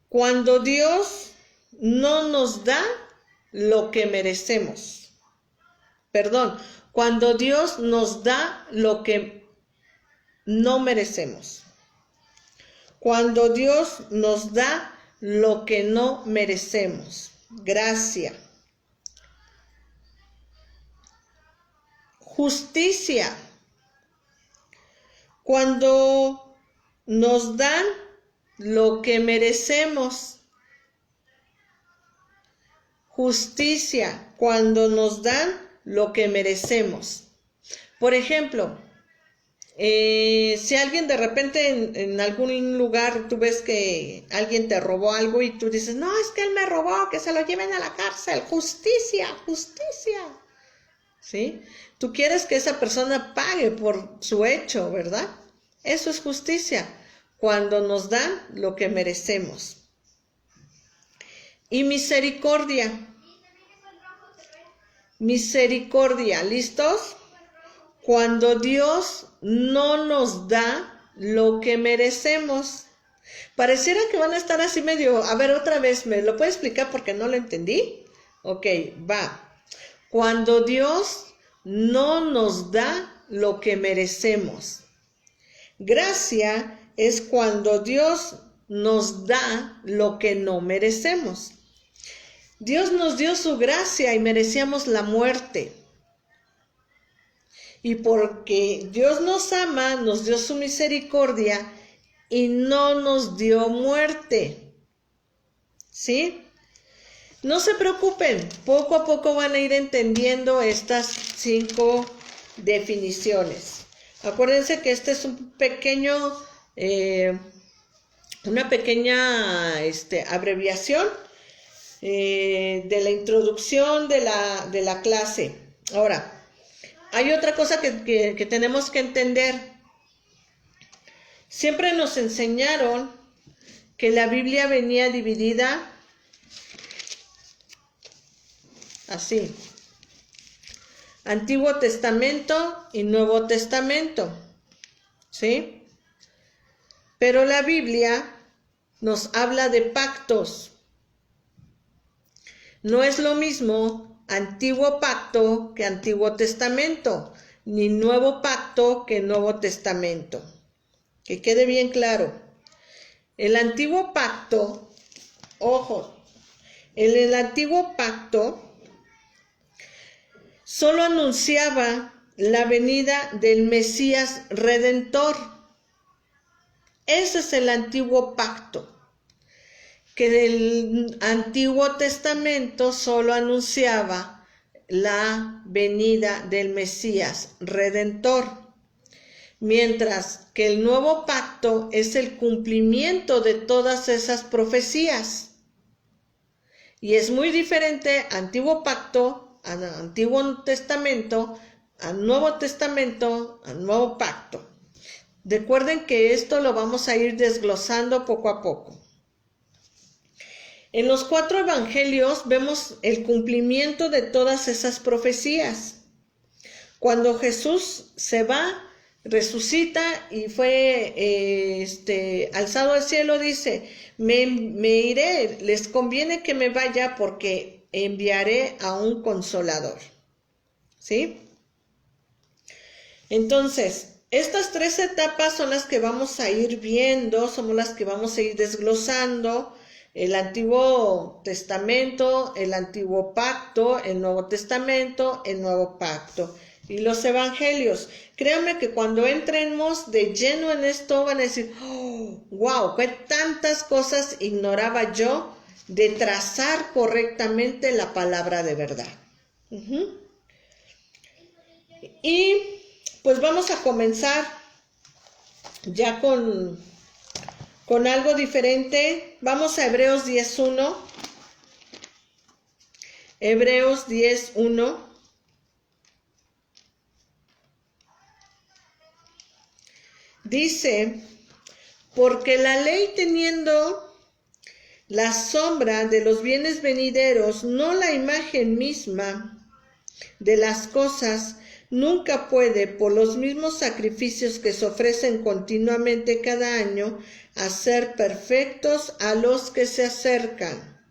A: Cuando Dios no nos da lo que merecemos. Perdón, cuando Dios nos da lo que no merecemos. Cuando Dios nos da lo que no merecemos. Gracia. Justicia. Cuando nos dan lo que merecemos. justicia cuando nos dan lo que merecemos. Por ejemplo, si alguien de repente en algún lugar tú ves que alguien te robó algo y tú dices, no, es que él me robó, que se lo lleven a la cárcel, justicia, justicia. ¿Sí? Tú quieres que esa persona pague por su hecho, ¿verdad? Eso es justicia, cuando nos dan lo que merecemos. Y misericordia. Misericordia, ¿listos? Cuando Dios no nos da lo que merecemos. Pareciera que van a estar así medio, a ver otra vez, ¿me lo puede explicar porque no lo entendí? Ok, va. Cuando Dios no nos da lo que merecemos. Gracia es cuando Dios nos da lo que no merecemos. Dios nos dio su gracia y merecíamos la muerte. Y porque Dios nos ama, nos dio su misericordia y no nos dio muerte. ¿Sí? No se preocupen, poco a poco van a ir entendiendo estas 5 definiciones. Acuérdense que este es un pequeño, una pequeña abreviación de la introducción de la clase. Ahora, hay otra cosa que tenemos que entender. Siempre nos enseñaron que la Biblia venía dividida así: Antiguo Testamento y Nuevo Testamento, ¿sí? Pero la Biblia nos habla de pactos. No es lo mismo Antiguo Pacto que Antiguo Testamento, ni Nuevo Pacto que Nuevo Testamento. Que quede bien claro. El Antiguo Pacto, ojo, en el Antiguo Pacto solo anunciaba la venida del Mesías Redentor. Ese es el Antiguo Pacto. Que el Antiguo Testamento solo anunciaba la venida del Mesías Redentor, mientras que el Nuevo Pacto es el cumplimiento de todas esas profecías. Y es muy diferente Antiguo Pacto, al Antiguo Testamento, al Nuevo Testamento, al Nuevo Pacto. Recuerden que esto lo vamos a ir desglosando poco a poco. En los 4 evangelios vemos el cumplimiento de todas esas profecías. Cuando Jesús se va, resucita y fue alzado al cielo, dice, me iré, les conviene que me vaya porque enviaré a un consolador. ¿Sí? Entonces, estas 3 etapas son las que vamos a ir viendo, son las que vamos a ir desglosando. El Antiguo Testamento, el Antiguo Pacto, el Nuevo Testamento, el Nuevo Pacto. Y los evangelios. Créanme que cuando entremos de lleno en esto van a decir, oh, wow, qué tantas cosas ignoraba yo de trazar correctamente la palabra de verdad. Y pues vamos a comenzar ya con algo diferente. Vamos a Hebreos 10:1. Hebreos 10:1. Dice, porque la ley teniendo la sombra de los bienes venideros, no la imagen misma de las cosas, nunca puede, por los mismos sacrificios que se ofrecen continuamente cada año, hacer perfectos a los que se acercan.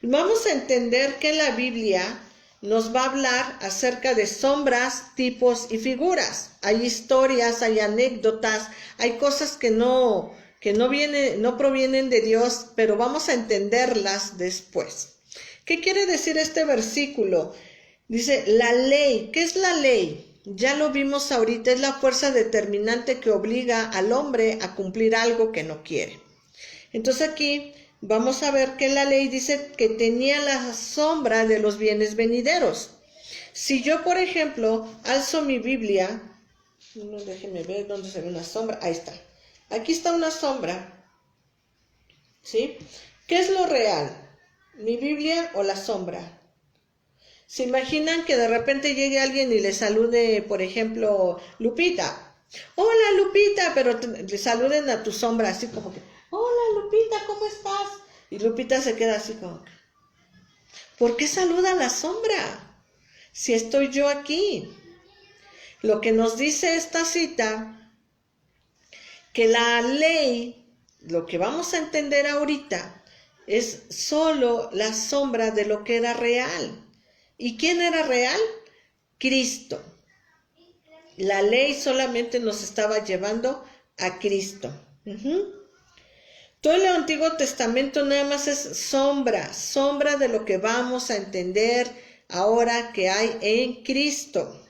A: Vamos a entender que la Biblia nos va a hablar acerca de sombras, tipos y figuras. Hay historias, hay anécdotas, hay cosas que no provienen de Dios, pero vamos a entenderlas después. ¿Qué quiere decir este versículo? Dice, la ley. ¿Qué es la ley? Ya lo vimos ahorita, es la fuerza determinante que obliga al hombre a cumplir algo que no quiere. Entonces aquí vamos a ver que la ley dice que tenía la sombra de los bienes venideros. Si yo, por ejemplo, alzo mi Biblia, no, déjenme ver dónde se ve una sombra, ahí está. Aquí está una sombra, ¿sí? ¿Qué es lo real? ¿Mi Biblia o la sombra? ¿Se imaginan que de repente llegue alguien y le salude, por ejemplo, Lupita? Hola Lupita, pero le saluden a tu sombra así como que, hola Lupita, ¿cómo estás? Y Lupita se queda así como, ¿por qué saluda a la sombra? Si estoy yo aquí. Lo que nos dice esta cita, que la ley, lo que vamos a entender ahorita, es solo la sombra de lo que era real. ¿Y quién era real? Cristo. La ley solamente nos estaba llevando a Cristo. Todo el Antiguo Testamento nada más es sombra de lo que vamos a entender ahora que hay en Cristo.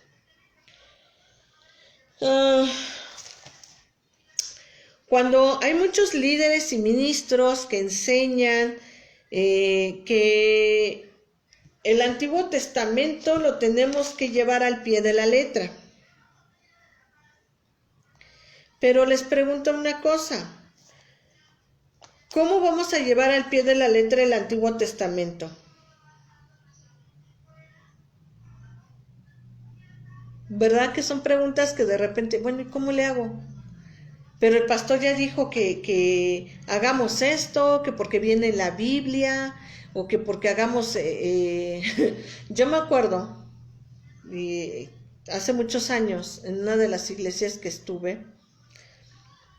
A: Cuando hay muchos líderes y ministros que enseñan que el Antiguo Testamento lo tenemos que llevar al pie de la letra. Pero les pregunto una cosa, ¿cómo vamos a llevar al pie de la letra el Antiguo Testamento? ¿Verdad que son preguntas que de repente, bueno, ¿y cómo le hago? Pero el pastor ya dijo que hagamos esto, que porque viene la Biblia, o que porque hagamos... Yo me acuerdo, hace muchos años, en una de las iglesias que estuve,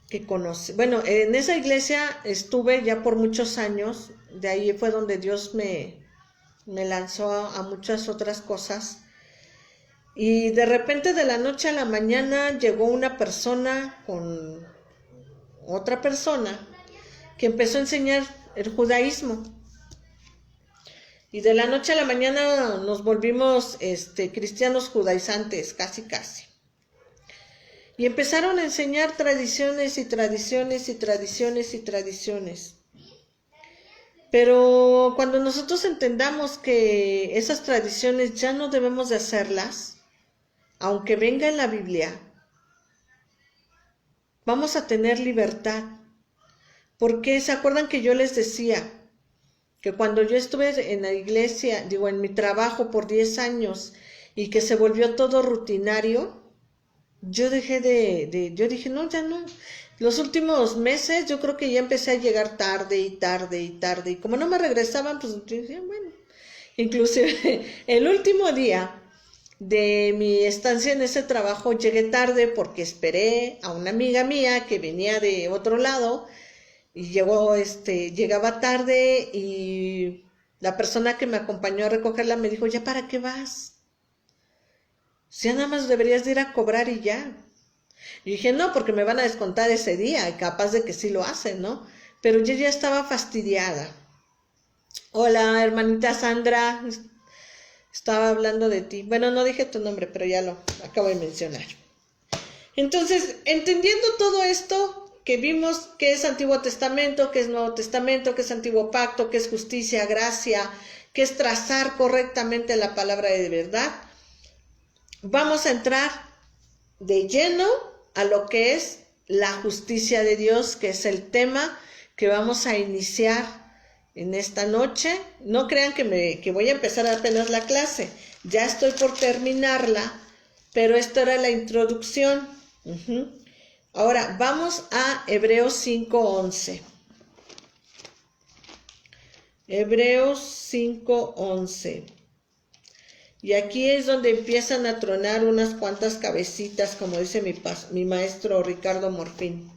A: que conocí, bueno, en esa iglesia estuve ya por muchos años, de ahí fue donde Dios me lanzó a muchas otras cosas, y de repente de la noche a la mañana llegó una persona con otra persona que empezó a enseñar el judaísmo, y de la noche a la mañana nos volvimos cristianos judaizantes, casi. Y empezaron a enseñar tradiciones y tradiciones y tradiciones y tradiciones. Pero cuando nosotros entendamos que esas tradiciones ya no debemos de hacerlas, aunque venga en la Biblia, vamos a tener libertad. Porque se acuerdan que yo les decía que cuando yo estuve en la iglesia, en mi trabajo por 10 años y que se volvió todo rutinario, yo dije, no, ya no. Los últimos meses yo creo que ya empecé a llegar tarde, y como no me regresaban, pues yo dije, bueno. Inclusive el último día de mi estancia en ese trabajo llegué tarde porque esperé a una amiga mía que venía de otro lado y llegaba tarde, y la persona que me acompañó a recogerla me dijo, ¿ya para qué vas? Si nada más deberías de ir a cobrar y ya. Y dije, no, porque me van a descontar ese día, y capaz de que sí lo hacen, ¿no? Pero yo ya estaba fastidiada. Hola, hermanita Sandra, estaba hablando de ti. Bueno, no dije tu nombre, pero ya lo acabo de mencionar. Entonces, entendiendo todo esto, que vimos que es Antiguo Testamento, que es Nuevo Testamento, que es Antiguo Pacto, que es justicia, gracia, que es trazar correctamente la palabra de verdad, vamos a entrar de lleno a lo que es la justicia de Dios, que es el tema que vamos a iniciar en esta noche. No crean que voy a empezar apenas la clase, ya estoy por terminarla, pero esta era la introducción. Ahora vamos a Hebreos 5:11. Hebreos 5:11. Y aquí es donde empiezan a tronar unas cuantas cabecitas, como dice mi maestro Ricardo Morfín.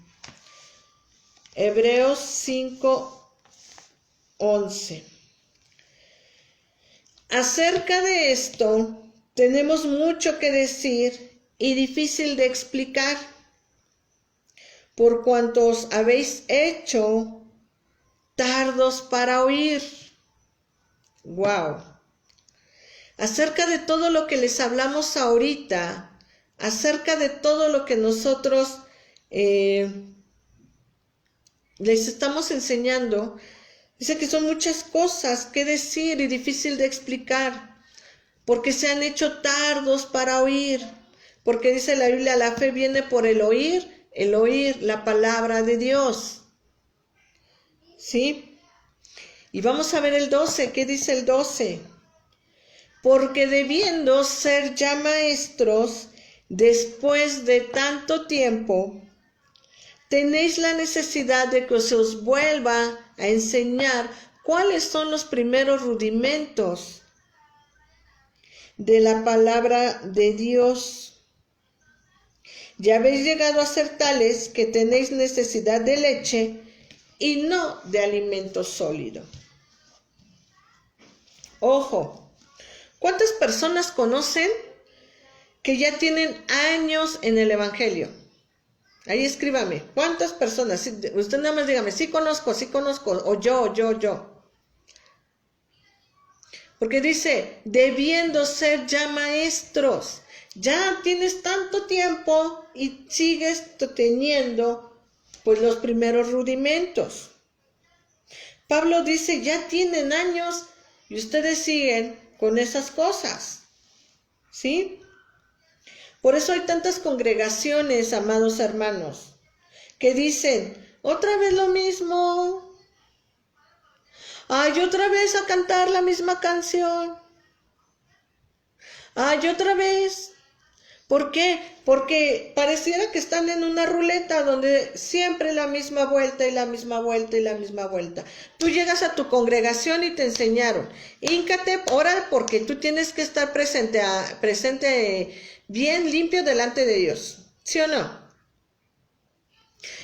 A: Hebreos 5:11. Acerca de esto, tenemos mucho que decir y difícil de explicar, por cuanto os habéis hecho tardos para oír. ¡Wow! Acerca de todo lo que les hablamos ahorita, acerca de todo lo que nosotros les estamos enseñando, Dice que son muchas cosas que decir y difícil de explicar, porque se han hecho tardos para oír, porque dice la Biblia, la fe viene por el oír la palabra de Dios. ¿Sí? Y vamos a ver el 12, ¿qué dice el 12? Porque debiendo ser ya maestros, después de tanto tiempo, tenéis la necesidad de que se os vuelva a enseñar cuáles son los primeros rudimentos de la palabra de Dios. Ya habéis llegado a ser tales que tenéis necesidad de leche y no de alimento sólido. Ojo, ¿cuántas personas conocen que ya tienen años en el Evangelio? Ahí escríbame, ¿cuántas personas? Usted nada más dígame, sí conozco, o yo. Porque dice, debiendo ser ya maestros, ya tienes tanto tiempo y sigues teniendo pues los primeros rudimentos. Pablo dice, ya tienen años y ustedes siguen con esas cosas, ¿sí? Por eso hay tantas congregaciones, amados hermanos, que dicen, otra vez lo mismo. Ay, otra vez a cantar la misma canción. Ay, otra vez. ¿Por qué? Porque pareciera que están en una ruleta donde siempre la misma vuelta y la misma vuelta y la misma vuelta. Tú llegas a tu congregación y te enseñaron, híncate, ora porque tú tienes que estar presente bien limpio delante de Dios. ¿Sí o no?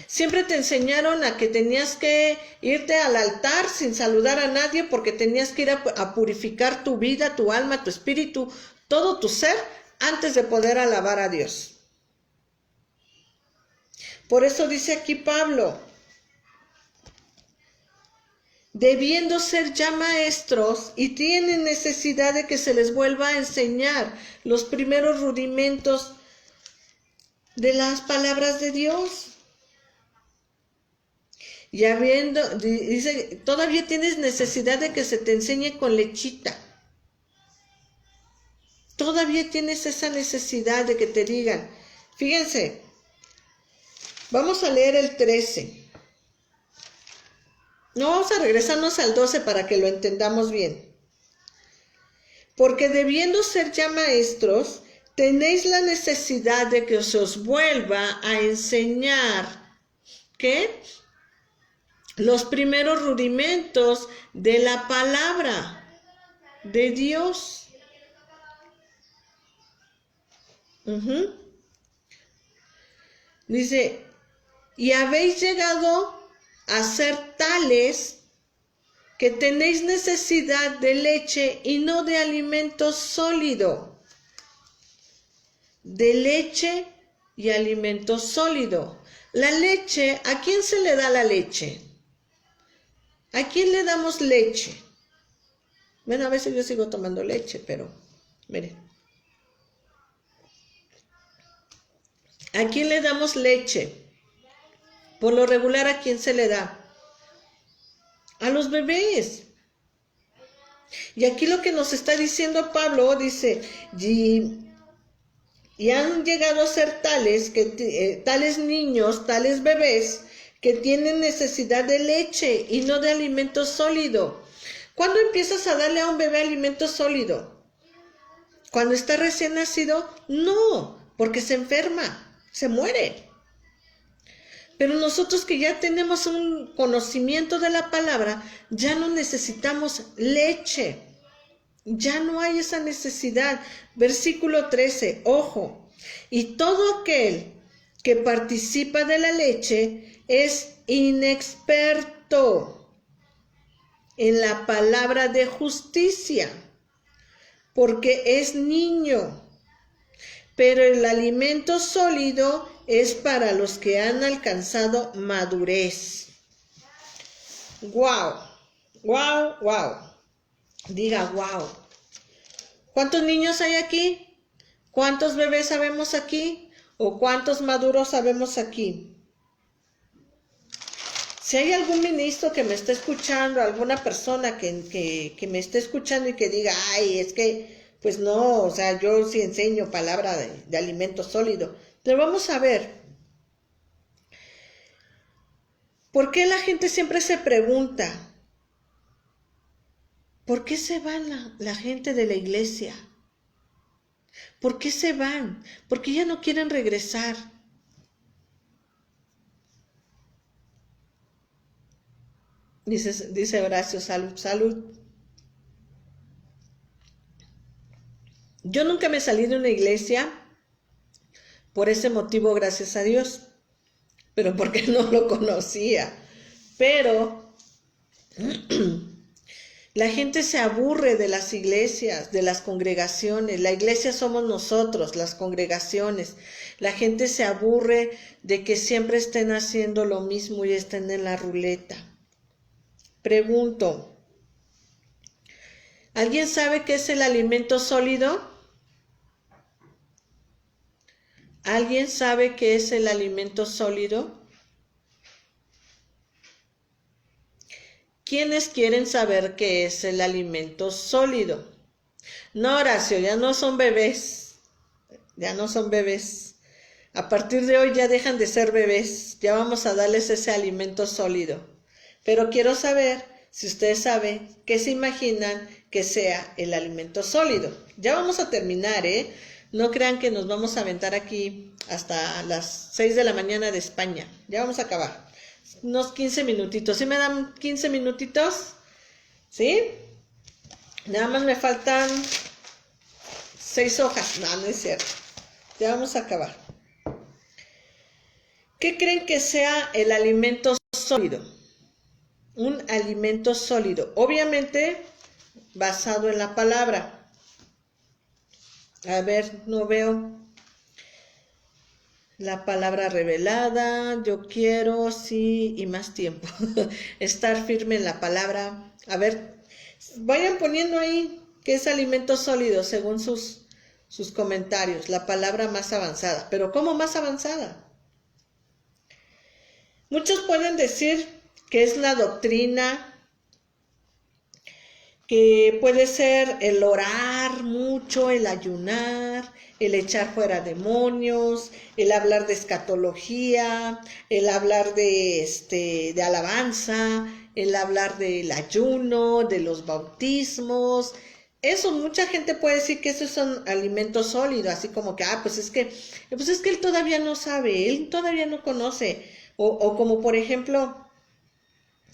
A: Siempre te enseñaron a que tenías que irte al altar sin saludar a nadie porque tenías que ir a purificar tu vida, tu alma, tu espíritu, todo tu ser antes de poder alabar a Dios. Por eso dice aquí Pablo, debiendo ser ya maestros y tienen necesidad de que se les vuelva a enseñar los primeros rudimentos de las palabras de Dios. Y dice, todavía tienes necesidad de que se te enseñe con lechita. Todavía tienes esa necesidad de que te digan. Fíjense, vamos a leer el 13. No, vamos a regresarnos al 12 para que lo entendamos bien. Porque debiendo ser ya maestros, tenéis la necesidad de que se os vuelva a enseñar, ¿qué? Los primeros rudimentos de la palabra de Dios. Dice, y habéis llegado a ser tales que tenéis necesidad de leche y no de alimento sólido. De leche y alimento sólido. La leche, ¿a quién se le da la leche? ¿A quién le damos leche? Bueno, a veces yo sigo tomando leche, pero miren. ¿A quién le damos leche? Por lo regular, ¿a quién se le da? A los bebés. Y aquí lo que nos está diciendo Pablo, dice, y han llegado a ser tales, tales niños, tales bebés, que tienen necesidad de leche y no de alimento sólido. ¿Cuándo empiezas a darle a un bebé alimento sólido? ¿Cuando está recién nacido? No, porque se enferma. Se muere. Pero nosotros que ya tenemos un conocimiento de la palabra, ya no necesitamos leche. Ya no hay esa necesidad. Versículo 13, ojo. Y todo aquel que participa de la leche es inexperto en la palabra de justicia, porque es niño. Pero el alimento sólido es para los que han alcanzado madurez. ¡Wow! ¡Wow! ¡Wow! Diga wow. ¿Cuántos niños hay aquí? ¿Cuántos bebés sabemos aquí? ¿O cuántos maduros sabemos aquí? Si hay algún ministro que me esté escuchando, alguna persona que me esté escuchando y que diga, ay, es que, pues no, o sea, yo sí enseño palabra de alimento sólido. Pero vamos a ver, ¿por qué la gente siempre se pregunta, ¿por qué se va la gente de la iglesia? ¿Por qué se van? ¿Por qué ya no quieren regresar? Dice Horacio, salud, salud. Yo nunca me salí de una iglesia por ese motivo, gracias a Dios, pero porque no lo conocía. Pero la gente se aburre de las iglesias, de las congregaciones. La iglesia somos nosotros, las congregaciones. La gente se aburre de que siempre estén haciendo lo mismo y estén en la ruleta. Pregunto, ¿alguien sabe qué es el alimento sólido? ¿Alguien sabe qué es el alimento sólido? ¿Quiénes quieren saber qué es el alimento sólido? No, Horacio, ya no son bebés. Ya no son bebés. A partir de hoy ya dejan de ser bebés. Ya vamos a darles ese alimento sólido. Pero quiero saber si ustedes saben qué se imaginan que sea el alimento sólido. Ya vamos a terminar, ¿eh? No crean que nos vamos a aventar aquí hasta las 6 de la mañana de España. Ya vamos a acabar. Unos 15 minutitos. ¿Sí me dan 15 minutitos? ¿Sí? Nada más me faltan 6 hojas. No, no es cierto. Ya vamos a acabar. ¿Qué creen que sea el alimento sólido? Un alimento sólido. Obviamente basado en la palabra. A ver, no veo. La palabra revelada, yo quiero, sí, y más tiempo. Estar firme en la palabra. A ver, vayan poniendo ahí qué es alimento sólido según sus comentarios. La palabra más avanzada. ¿Pero cómo más avanzada? Muchos pueden decir que es la doctrina, que puede ser el orar mucho, el ayunar, el echar fuera demonios, el hablar de escatología, el hablar de alabanza, el hablar del ayuno, de los bautismos. Eso, mucha gente puede decir que eso es un alimento sólido, así como que, pues es que él todavía no sabe, él todavía no conoce. O como por ejemplo,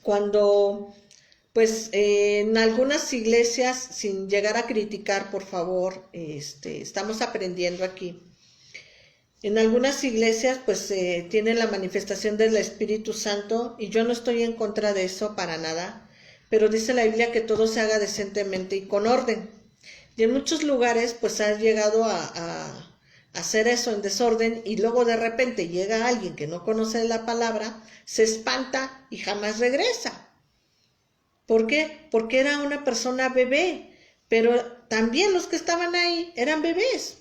A: cuando pues en algunas iglesias, sin llegar a criticar, por favor, estamos aprendiendo aquí. En algunas iglesias, pues tienen la manifestación del Espíritu Santo, y yo no estoy en contra de eso para nada, pero dice la Biblia que todo se haga decentemente y con orden. Y en muchos lugares, pues ha llegado a hacer eso en desorden, y luego de repente llega alguien que no conoce la palabra, se espanta y jamás regresa. ¿Por qué? Porque era una persona bebé, pero también los que estaban ahí eran bebés.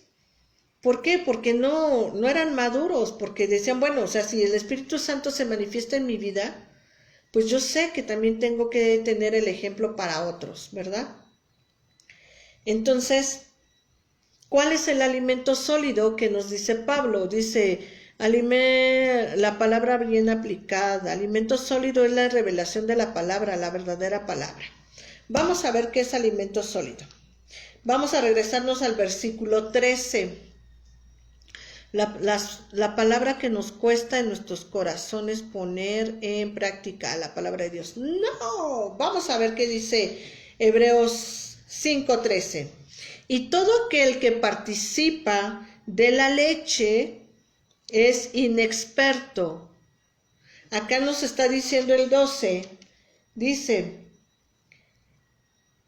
A: ¿Por qué? Porque no eran maduros, porque decían, bueno, o sea, si el Espíritu Santo se manifiesta en mi vida, pues yo sé que también tengo que tener el ejemplo para otros, ¿verdad? Entonces, ¿cuál es el alimento sólido que nos dice Pablo? Dice, la palabra bien aplicada. Alimento sólido es la revelación de la palabra, la verdadera palabra. Vamos a ver qué es alimento sólido. Vamos a regresarnos al versículo 13. La palabra que nos cuesta en nuestros corazones poner en práctica, la palabra de Dios. No, vamos a ver qué dice Hebreos 5:13. Y todo aquel que participa de la leche es inexperto. Acá nos está diciendo el 12, dice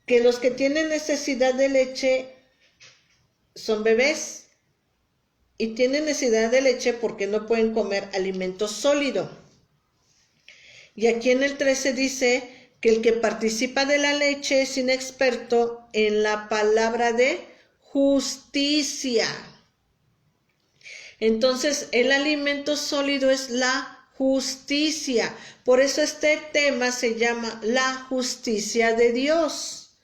A: que los que tienen necesidad de leche son bebés y tienen necesidad de leche porque no pueden comer alimento sólido. Y aquí en el 13 dice que el que participa de la leche es inexperto en la palabra de justicia. Entonces, el alimento sólido es la justicia. Por eso este tema se llama la justicia de Dios.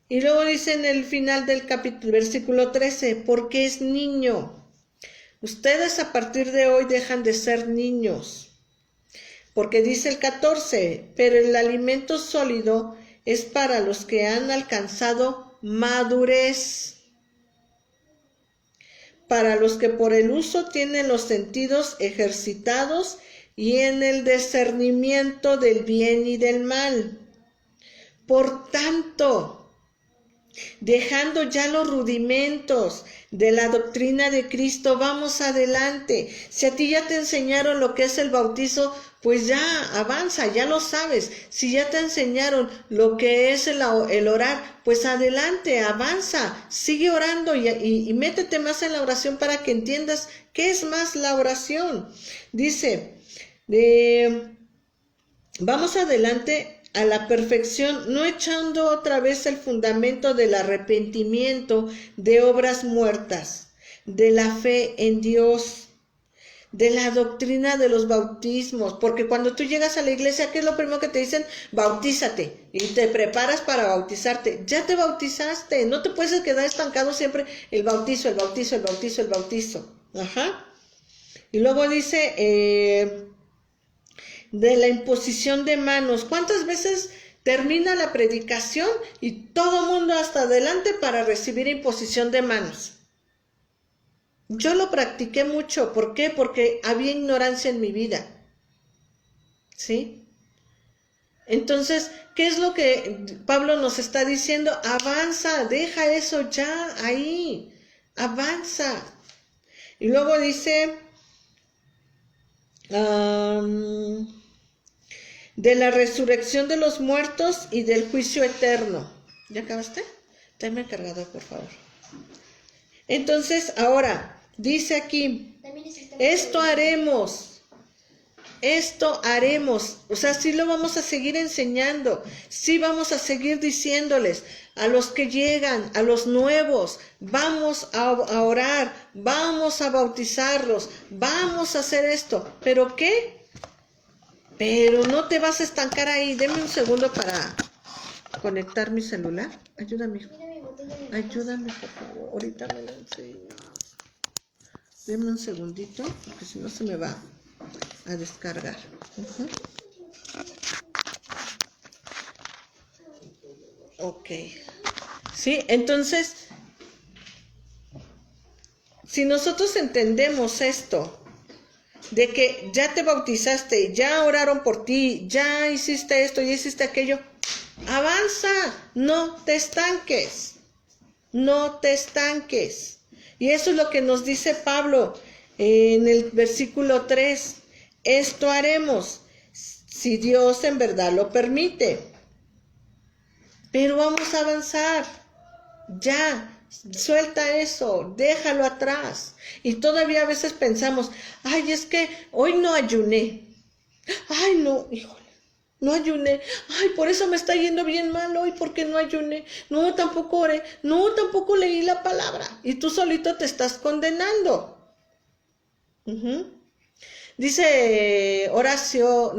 A: Y luego dice en el final del capítulo, versículo 13, porque es niño. Ustedes a partir de hoy dejan de ser niños. Porque dice el 14, pero el alimento sólido es para los que han alcanzado madurez, para los que por el uso tienen los sentidos ejercitados y en el discernimiento del bien y del mal. Por tanto, dejando ya los rudimentos de la doctrina de Cristo, vamos adelante. Si a ti ya te enseñaron lo que es el bautizo, pues ya avanza, ya lo sabes. Si ya te enseñaron lo que es el orar, pues adelante, avanza, sigue orando y métete más en la oración para que entiendas qué es más la oración. Dice, vamos adelante a la perfección, no echando otra vez el fundamento del arrepentimiento de obras muertas, de la fe en Dios, de la doctrina de los bautismos, porque cuando tú llegas a la iglesia, ¿qué es lo primero que te dicen? Bautízate, y te preparas para bautizarte. Ya te bautizaste, no te puedes quedar estancado siempre el bautizo, el bautizo, el bautizo, el bautizo. Ajá. Y luego dice, de la imposición de manos. ¿Cuántas veces termina la predicación y todo mundo hasta adelante para recibir imposición de manos? Yo lo practiqué mucho. ¿Por qué? Porque había ignorancia en mi vida. ¿Sí? Entonces, ¿qué es lo que Pablo nos está diciendo? Avanza, deja eso ya ahí. Avanza. Y luego dice, de la resurrección de los muertos y del juicio eterno. ¿Ya acabaste? Dame el cargador, por favor. Entonces, ahora, dice aquí, esto haremos. O sea, sí lo vamos a seguir enseñando, sí vamos a seguir diciéndoles a los que llegan, a los nuevos, vamos a orar, vamos a bautizarlos, vamos a hacer esto. ¿Pero qué? Pero no te vas a estancar ahí. Deme un segundo para conectar mi celular. Ayúdame, hijo. Ayúdame, por favor. Ahorita me lo enseñas. Deme un segundito, porque si no se me va a descargar. Ok. Sí, entonces, si nosotros entendemos esto, de que ya te bautizaste, ya oraron por ti, ya hiciste esto, ya hiciste aquello, avanza, no te estanques, no te estanques. Y eso es lo que nos dice Pablo en el versículo 3, esto haremos, si Dios en verdad lo permite. Pero vamos a avanzar, ya. Suelta eso, déjalo atrás. Y todavía a veces pensamos, ay, es que hoy no ayuné. Ay, no, híjole, no ayuné. Ay, por eso me está yendo bien mal hoy, porque no ayuné. No, tampoco oré. No, tampoco leí la palabra. Y tú solito te estás condenando. Dice Horacio,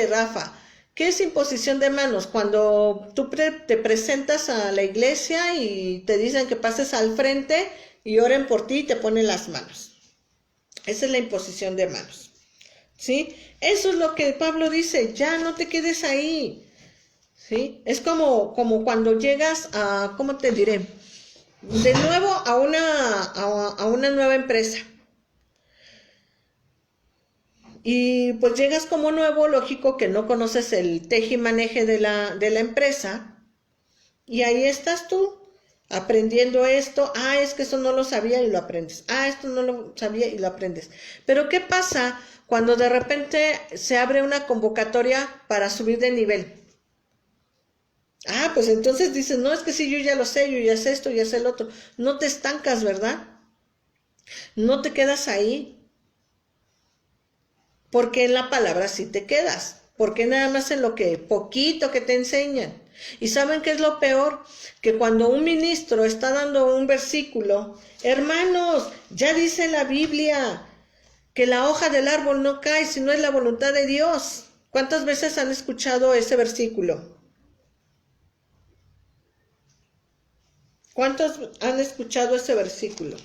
A: Rafa, ¿qué es imposición de manos? Cuando tú te presentas a la iglesia y te dicen que pases al frente y oren por ti y te ponen las manos. Esa es la imposición de manos. ¿Sí? Eso es lo que Pablo dice, ya no te quedes ahí. ¿Sí? Es como cuando llegas a, ¿cómo te diré? De nuevo a una nueva empresa. Y pues llegas como nuevo, lógico que no conoces el tejimaneje de la empresa. Y ahí estás tú, aprendiendo esto. Ah, es que eso no lo sabía y lo aprendes. Ah, esto no lo sabía y lo aprendes. Pero ¿qué pasa cuando de repente se abre una convocatoria para subir de nivel? Ah, pues entonces dices, no, es que sí, yo ya lo sé, yo ya sé esto, ya sé el otro. No te estancas, ¿verdad? No te quedas ahí. Porque en la palabra sí te quedas, porque nada más en lo que poquito que te enseñan. ¿Y saben qué es lo peor? Que cuando un ministro está dando un versículo, hermanos, ya dice la Biblia que la hoja del árbol no cae si no es la voluntad de Dios. ¿Cuántas veces han escuchado ese versículo? ¿Cuántos han escuchado ese versículo?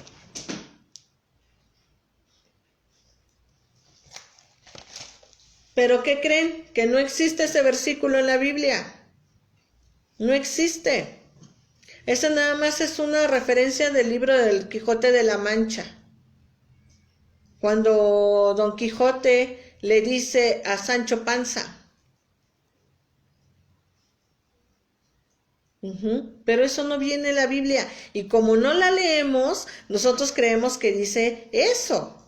A: ¿Pero qué creen? Que no existe ese versículo en la Biblia. No existe. Esa nada más es una referencia del libro del Quijote de la Mancha. Cuando Don Quijote le dice a Sancho Panza. Pero eso no viene en la Biblia. Y como no la leemos, nosotros creemos que dice eso.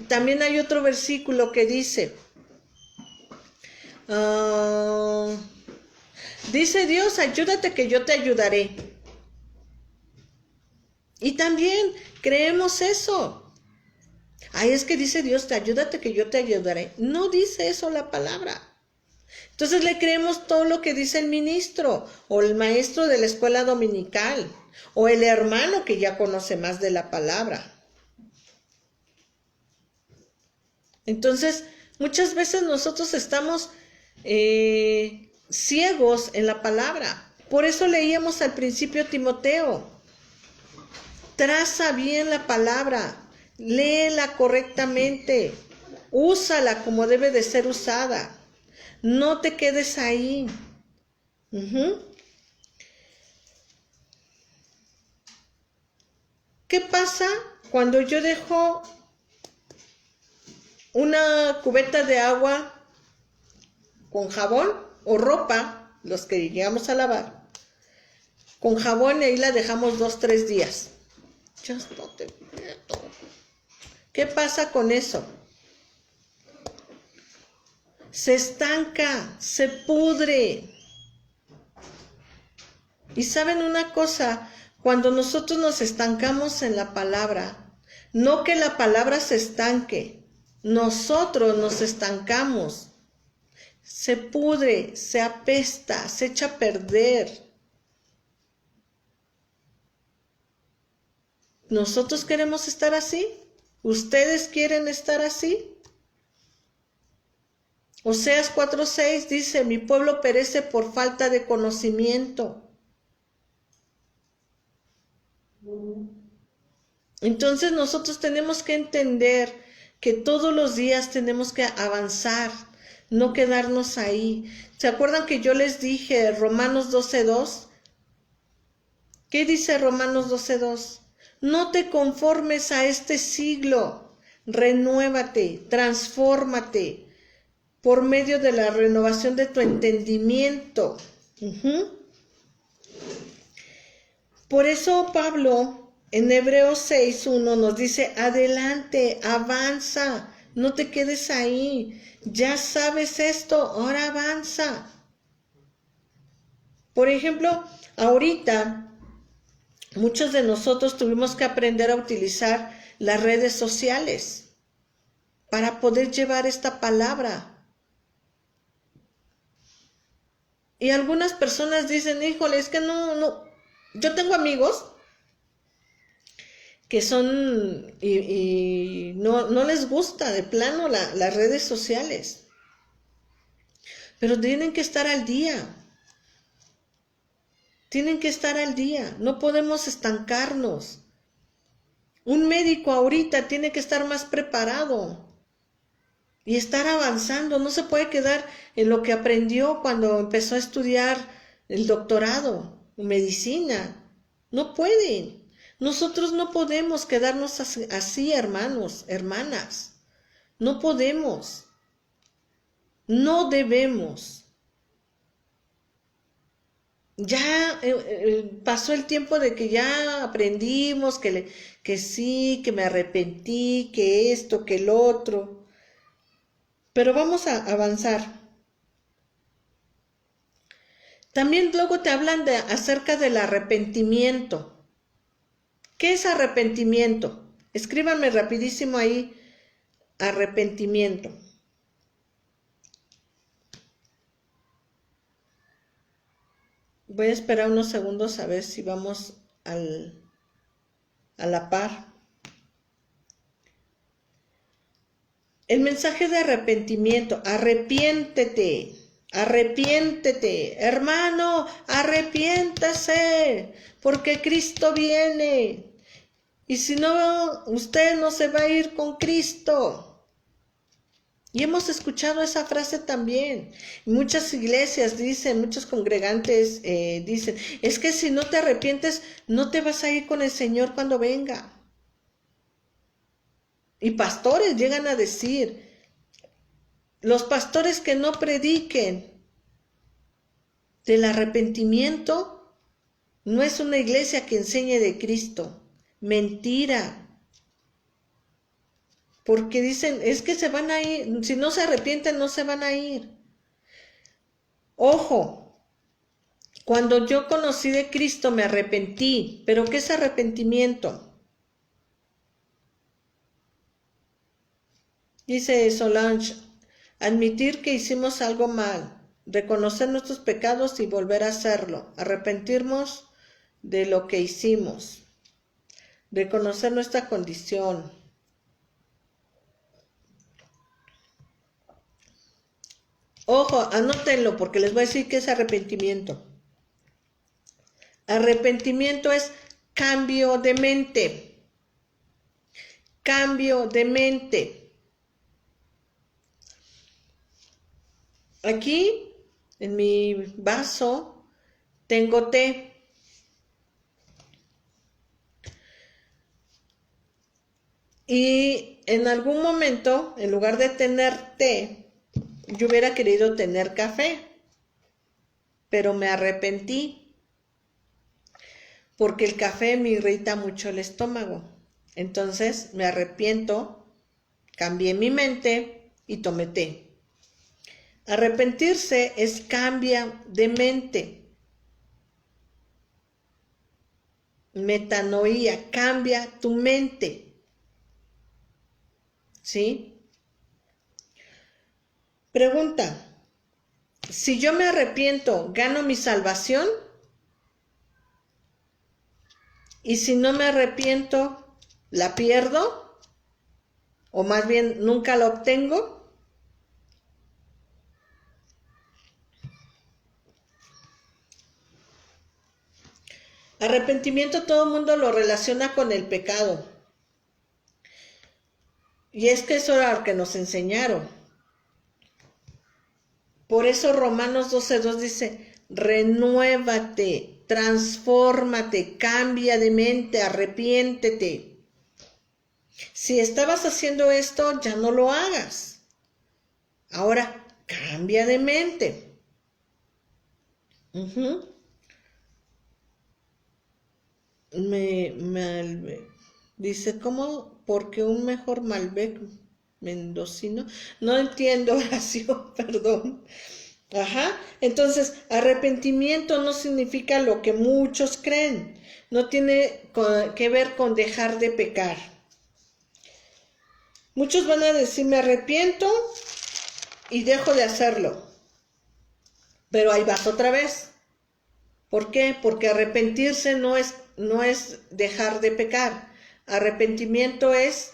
A: También hay otro versículo que dice, dice Dios, ayúdate que yo te ayudaré. Y también creemos eso. Ay, es que dice Dios, ayúdate que yo te ayudaré. No dice eso la palabra. Entonces le creemos todo lo que dice el ministro, o el maestro de la escuela dominical, o el hermano que ya conoce más de la palabra. Entonces, muchas veces nosotros estamos ciegos en la palabra. Por eso leíamos al principio Timoteo. Traza bien la palabra, léela correctamente, úsala como debe de ser usada. No te quedes ahí. ¿Qué pasa cuando yo dejo una cubeta de agua con jabón o ropa, los que llegamos a lavar, con jabón y ahí la dejamos 2-3 días? Ya no te meto. ¿Qué pasa con eso? Se estanca, se pudre. Y saben una cosa, cuando nosotros nos estancamos en la palabra, no que la palabra se estanque, nosotros nos estancamos. Se pudre, se apesta, se echa a perder. ¿Nosotros queremos estar así? ¿Ustedes quieren estar así? Oseas 4:6 dice, mi pueblo perece por falta de conocimiento. Entonces nosotros tenemos que entender que todos los días tenemos que avanzar, no quedarnos ahí. ¿Se acuerdan que yo les dije Romanos 12:2? ¿Qué dice Romanos 12:2? No te conformes a este siglo, renuévate, transfórmate por medio de la renovación de tu entendimiento. Por eso Pablo en Hebreos 6:1 nos dice, adelante, avanza, no te quedes ahí, ya sabes esto, ahora avanza. Por ejemplo, ahorita muchos de nosotros tuvimos que aprender a utilizar las redes sociales para poder llevar esta palabra. Y algunas personas dicen, híjole, es que no. Yo tengo amigos que son y no les gusta de plano las redes sociales. Pero tienen que estar al día. Tienen que estar al día. No podemos estancarnos. Un médico ahorita tiene que estar más preparado y estar avanzando. No se puede quedar en lo que aprendió cuando empezó a estudiar el doctorado en medicina. No pueden. Nosotros no podemos quedarnos así, hermanos, hermanas. No podemos. No debemos. Ya pasó el tiempo de que ya aprendimos, que sí, que me arrepentí, que esto, que el otro. Pero vamos a avanzar. También luego te hablan acerca del arrepentimiento. ¿Qué es arrepentimiento? Escríbanme rapidísimo ahí, arrepentimiento. Voy a esperar unos segundos a ver si vamos a la par. El mensaje de arrepentimiento, arrepiéntete, arrepiéntete, hermano, arrepiéntase, porque Cristo viene. Y si no, usted no se va a ir con Cristo. Y hemos escuchado esa frase también. Muchas iglesias dicen, muchos congregantes dicen, es que si no te arrepientes, no te vas a ir con el Señor cuando venga. Y pastores llegan a decir, los pastores que no prediquen del arrepentimiento, no es una iglesia que enseñe de Cristo. Mentira. Porque dicen, es que se van a ir, si no se arrepienten, no se van a ir. Ojo, cuando yo conocí de Cristo me arrepentí, pero ¿qué es arrepentimiento? Dice Solange, admitir que hicimos algo mal, reconocer nuestros pecados y volver a hacerlo, arrepentirnos de lo que hicimos, reconocer nuestra condición. Ojo, anótenlo porque les voy a decir qué es arrepentimiento. Arrepentimiento es cambio de mente. Cambio de mente. Aquí, en mi vaso, tengo té. Y en algún momento, en lugar de tener té, yo hubiera querido tener café, pero me arrepentí porque el café me irrita mucho el estómago. Entonces me arrepiento, cambié mi mente y tomé té. Arrepentirse es cambia de mente. Metanoía, cambia tu mente. ¿Sí? Pregunta, si yo me arrepiento, ¿gano mi salvación? Y si no me arrepiento, ¿la pierdo? O más bien, ¿nunca la obtengo? Arrepentimiento todo el mundo lo relaciona con el pecado. Y es que eso era lo que nos enseñaron. Por eso Romanos 12:2 dice, renuévate, transfórmate, cambia de mente, arrepiéntete. Si estabas haciendo esto, ya no lo hagas. Ahora, cambia de mente. Dice, ¿cómo? Porque un mejor Malbec mendocino. No entiendo, Horacio, perdón. Ajá. Entonces, arrepentimiento no significa lo que muchos creen. No tiene que ver con dejar de pecar. Muchos van a decir, me arrepiento y dejo de hacerlo. Pero ahí vas otra vez. ¿Por qué? Porque arrepentirse no es dejar de pecar. Arrepentimiento es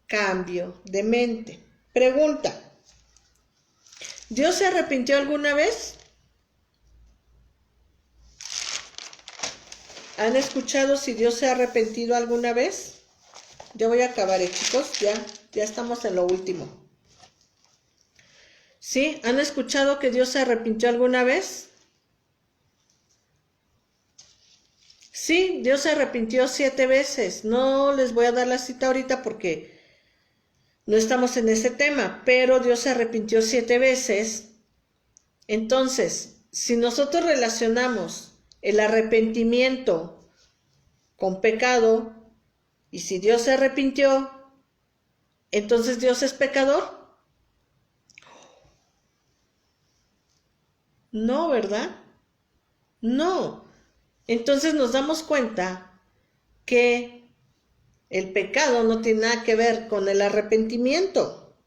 A: cambio de mente. Pregunta, ¿Dios se arrepintió alguna vez? ¿Han escuchado si Dios se ha arrepentido alguna vez? Ya voy a acabar, chicos, ya estamos en lo último. ¿Sí? ¿Han escuchado que Dios se arrepintió alguna vez? Sí, Dios se arrepintió 7 veces. No les voy a dar la cita ahorita porque no estamos en ese tema, pero Dios se arrepintió 7 veces. Entonces, si nosotros relacionamos el arrepentimiento con pecado, y si Dios se arrepintió, entonces Dios es pecador. No, ¿verdad? No. Entonces nos damos cuenta que el pecado no tiene nada que ver con el arrepentimiento.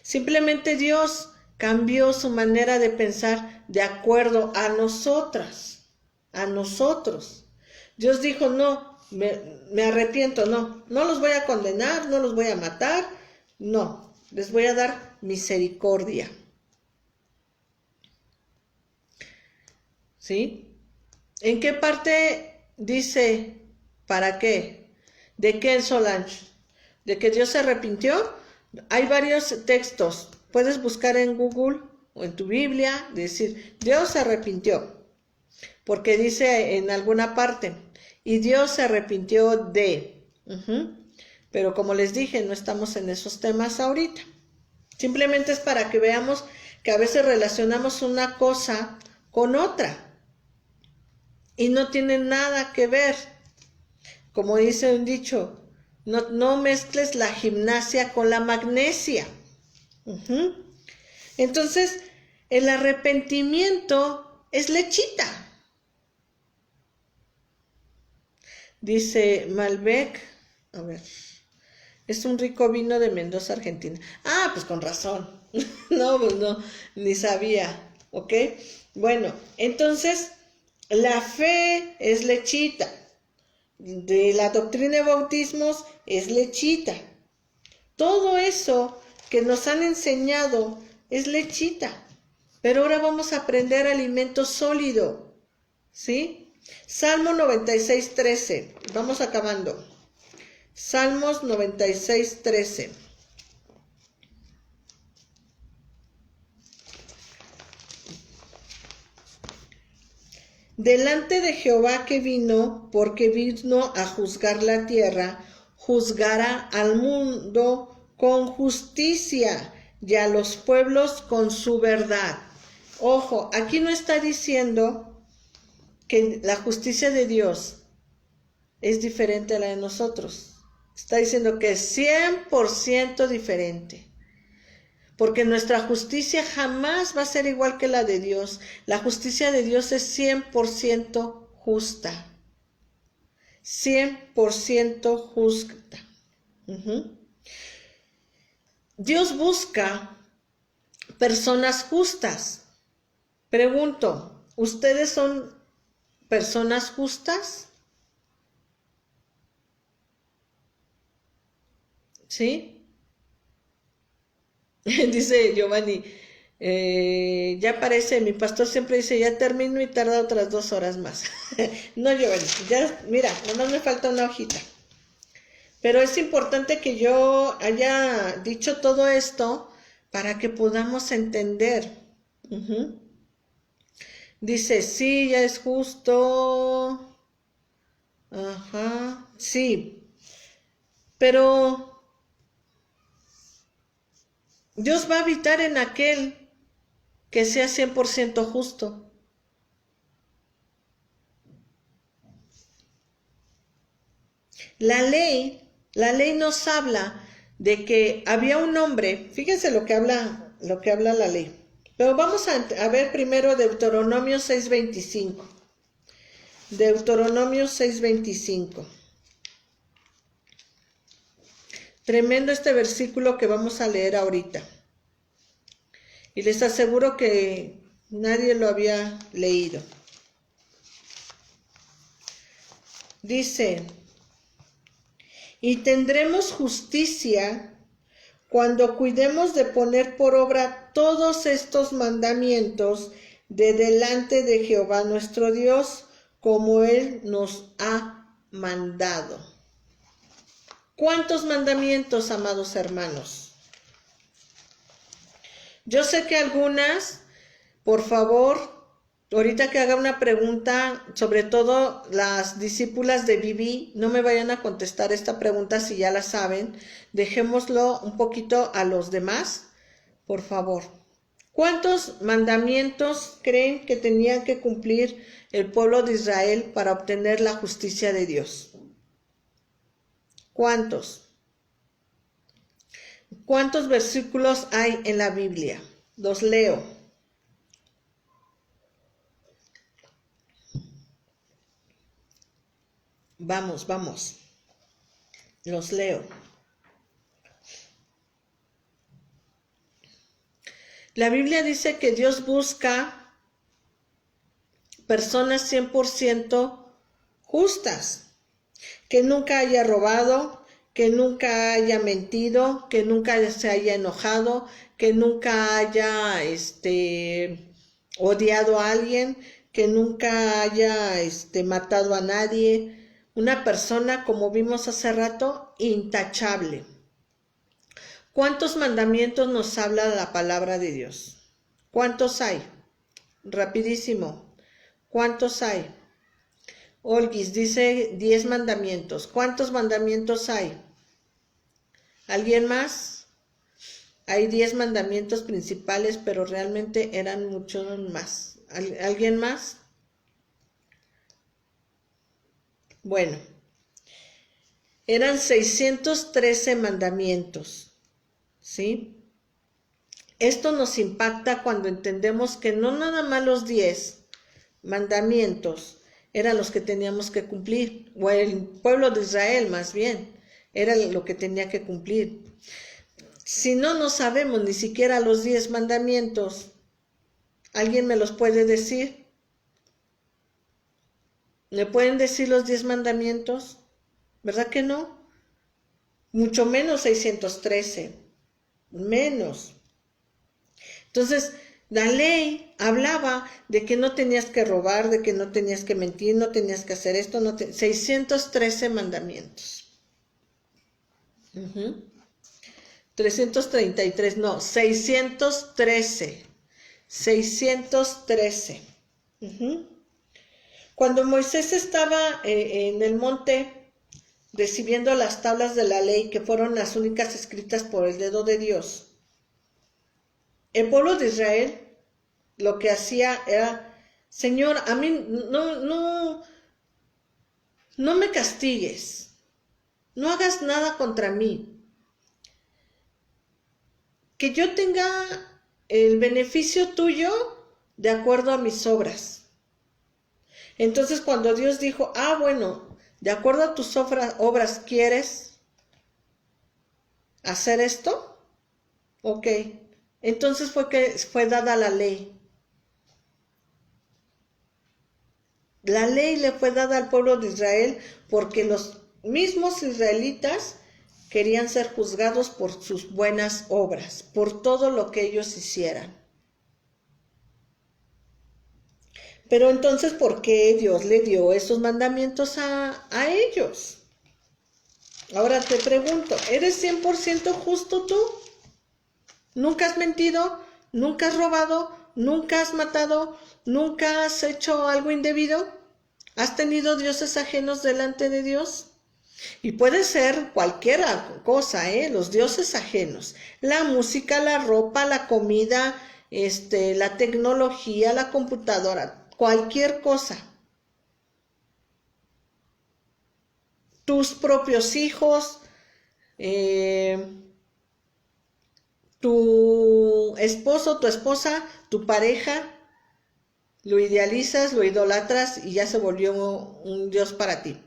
A: Simplemente Dios cambió su manera de pensar de acuerdo a nosotras, a nosotros. Dios dijo, no, me arrepiento, no los voy a condenar, no los voy a matar, No, les voy a dar misericordia. ¿Sí? ¿En qué parte dice para qué? ¿De qué, Solange? ¿De que Dios se arrepintió? Hay varios textos. Puedes buscar en Google o en tu Biblia, decir, Dios se arrepintió. Porque dice en alguna parte, y Dios se arrepintió de. Pero como les dije, no estamos en esos temas ahorita. Simplemente es para que veamos que a veces relacionamos una cosa con otra. Y no tiene nada que ver. Como dice un dicho, no mezcles la gimnasia con la magnesia. Entonces, el arrepentimiento es lechita. Dice Malbec, a ver, es un rico vino de Mendoza, Argentina. Ah, pues con razón. No, pues no, ni sabía, ¿ok? Bueno, entonces, la fe es lechita. De la doctrina de bautismos es lechita. Todo eso que nos han enseñado es lechita. Pero ahora vamos a aprender alimento sólido. ¿Sí? Salmo 96:13. Vamos acabando. Salmos 96:13. Delante de Jehová que vino, porque vino a juzgar la tierra, juzgará al mundo con justicia y a los pueblos con su verdad. Ojo, aquí no está diciendo que la justicia de Dios es diferente a la de nosotros. Está diciendo que es 100% diferente. Porque nuestra justicia jamás va a ser igual que la de Dios. La justicia de Dios es 100% justa. 100% justa. Dios busca personas justas. Pregunto, ¿ustedes son personas justas? ¿Sí? Dice Giovanni, ya parece, mi pastor siempre dice, ya termino y tarda otras 2 horas más. No, Giovanni, ya, mira, nomás me falta una hojita. Pero es importante que yo haya dicho todo esto para que podamos entender. Dice, sí, ya es justo. Ajá, sí. Pero Dios va a habitar en aquel que sea 100% justo. La ley nos habla de que había un hombre, fíjense lo que habla la ley. Pero vamos a ver primero Deuteronomio 6:25. Deuteronomio 6:25. Tremendo este versículo que vamos a leer ahorita. Y les aseguro que nadie lo había leído. Dice, y tendremos justicia cuando cuidemos de poner por obra todos estos mandamientos de delante de Jehová nuestro Dios, como Él nos ha mandado. ¿Cuántos mandamientos, amados hermanos? Yo sé que algunas, por favor, ahorita que haga una pregunta, sobre todo las discípulas de Vivi, no me vayan a contestar esta pregunta si ya la saben. Dejémoslo un poquito a los demás, por favor. ¿Cuántos mandamientos creen que tenía que cumplir el pueblo de Israel para obtener la justicia de Dios? ¿Cuántos? ¿Cuántos versículos hay en la Biblia? Los leo. Vamos. Los leo. La Biblia dice que Dios busca personas 100% justas, que nunca haya robado, que nunca haya mentido, que nunca se haya enojado, que nunca haya odiado a alguien, que nunca haya matado a nadie. Una persona, como vimos hace rato, intachable. ¿Cuántos mandamientos nos habla la palabra de Dios? ¿Cuántos hay? Rapidísimo. ¿Cuántos hay? Olguis dice 10 mandamientos. ¿Cuántos mandamientos hay? ¿Alguien más? Hay 10 mandamientos principales, pero realmente eran muchos más. ¿Alguien más? Bueno, eran 613 mandamientos, ¿sí? Esto nos impacta cuando entendemos que no nada más los 10 mandamientos eran los que teníamos que cumplir, o el pueblo de Israel más bien, era lo que tenía que cumplir. Si no sabemos ni siquiera los 10 mandamientos, ¿alguien me los puede decir? ¿Me pueden decir los 10 mandamientos? ¿Verdad que no? Mucho menos 613, menos. Entonces, la ley hablaba de que no tenías que robar, de que no tenías que mentir, no tenías que hacer esto, 613 mandamientos. 333, no, 613. 613. Cuando Moisés estaba en el monte recibiendo las tablas de la ley, que fueron las únicas escritas por el dedo de Dios, el pueblo de Israel lo que hacía era: Señor, a mí no me castigues, no hagas nada contra mí, que yo tenga el beneficio tuyo de acuerdo a mis obras. Entonces cuando Dios dijo: bueno, de acuerdo a tus obras, ¿quieres hacer esto? Ok. Entonces fue dada la ley. La ley le fue dada al pueblo de Israel porque los mismos israelitas querían ser juzgados por sus buenas obras, por todo lo que ellos hicieran. Pero entonces, ¿por qué Dios le dio esos mandamientos a ellos? Ahora te pregunto, ¿eres 100% justo tú? ¿Nunca has mentido? ¿Nunca has robado? ¿Nunca has matado? ¿Nunca has hecho algo indebido? ¿Has tenido dioses ajenos delante de Dios? Y puede ser cualquier cosa, los dioses ajenos. La música, la ropa, la comida, la tecnología, la computadora, cualquier cosa. Tus propios hijos, tu esposo, tu esposa, tu pareja, lo idealizas, lo idolatras y ya se volvió un Dios para ti,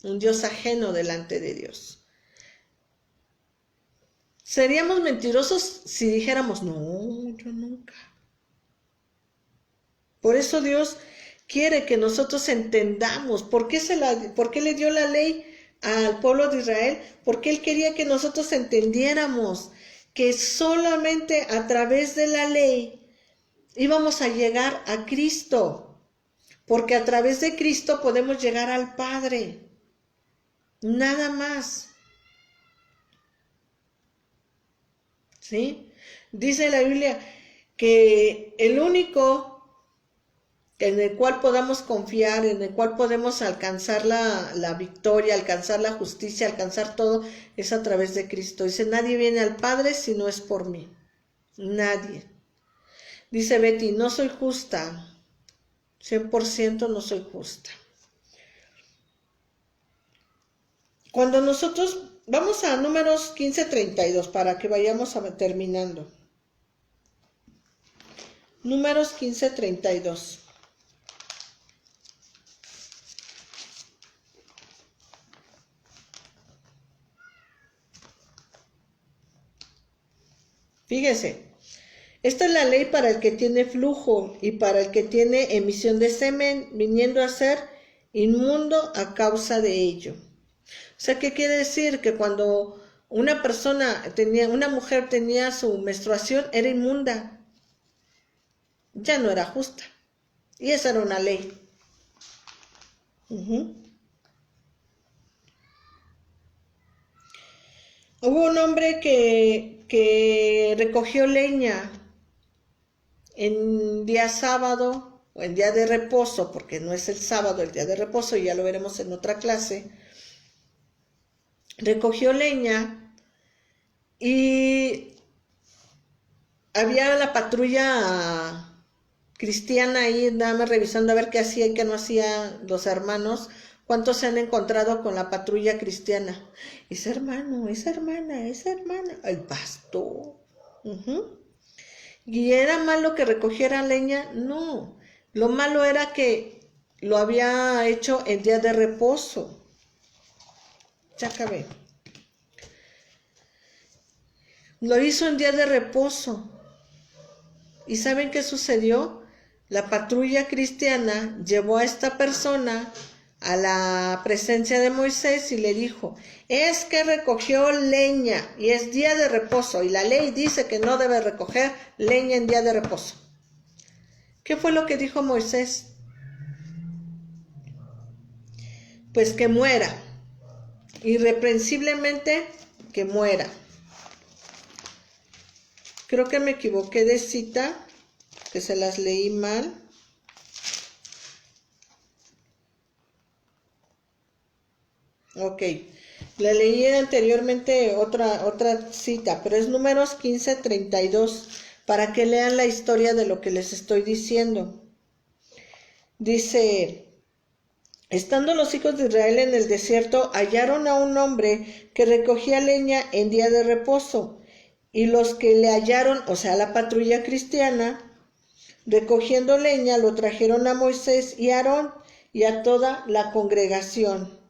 A: un Dios ajeno delante de Dios. Seríamos mentirosos si dijéramos: no, yo nunca. Por eso Dios quiere que nosotros entendamos por qué le dio la ley al pueblo de Israel, porque Él quería que nosotros entendiéramos que solamente a través de la ley íbamos a llegar a Cristo, porque a través de Cristo podemos llegar al Padre, nada más. ¿Sí? Dice la Biblia que el único en el cual podamos confiar, en el cual podemos alcanzar la victoria, alcanzar la justicia, alcanzar todo, es a través de Cristo. Dice: nadie viene al Padre si no es por mí. Nadie. Dice Betty: no soy justa. 100% no soy justa. Cuando nosotros vamos a Números 15:32 para que vayamos terminando. Números 15:32. Fíjese, esta es la ley para el que tiene flujo y para el que tiene emisión de semen, viniendo a ser inmundo a causa de ello. O sea, ¿qué quiere decir? Que cuando una mujer tenía su menstruación, era inmunda, ya no era justa. Y esa era una ley. Hubo un hombre que recogió leña en día sábado o en día de reposo, porque no es el sábado, el día de reposo, y ya lo veremos en otra clase. Recogió leña y había la patrulla cristiana ahí, nada más revisando a ver qué hacía y qué no hacía los hermanos. ¿Cuántos se han encontrado con la patrulla cristiana? Es hermano, es hermana, es hermana. El pastor. ¿Y era malo que recogiera leña? No. Lo malo era que lo había hecho en día de reposo. Ya acabé. Lo hizo en día de reposo. ¿Y saben qué sucedió? La patrulla cristiana llevó a esta persona a la presencia de Moisés y le dijo, es que recogió leña y es día de reposo y la ley dice que no debe recoger leña en día de reposo. ¿Qué fue lo que dijo Moisés? Pues que muera, irreprensiblemente que muera. Creo que me equivoqué de cita, que se las leí mal. Ok, le leí anteriormente otra cita, pero es Números 15:32, para que lean la historia de lo que les estoy diciendo. Dice, estando los hijos de Israel en el desierto, hallaron a un hombre que recogía leña en día de reposo, y los que le hallaron, o sea, la patrulla cristiana, recogiendo leña, lo trajeron a Moisés y a Aarón y a toda la congregación.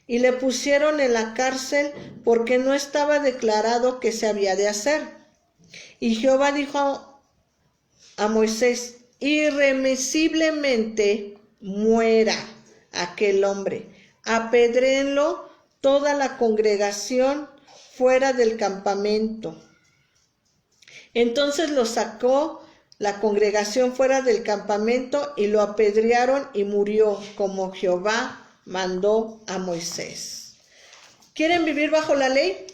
A: Y le pusieron en la cárcel porque no estaba declarado qué se había de hacer. Y Jehová dijo a Moisés, irremisiblemente muera aquel hombre, apedréenlo toda la congregación fuera del campamento. Entonces lo sacó la congregación fuera del campamento y lo apedrearon y murió, como Jehová mandó a Moisés. ¿Quieren vivir bajo la ley?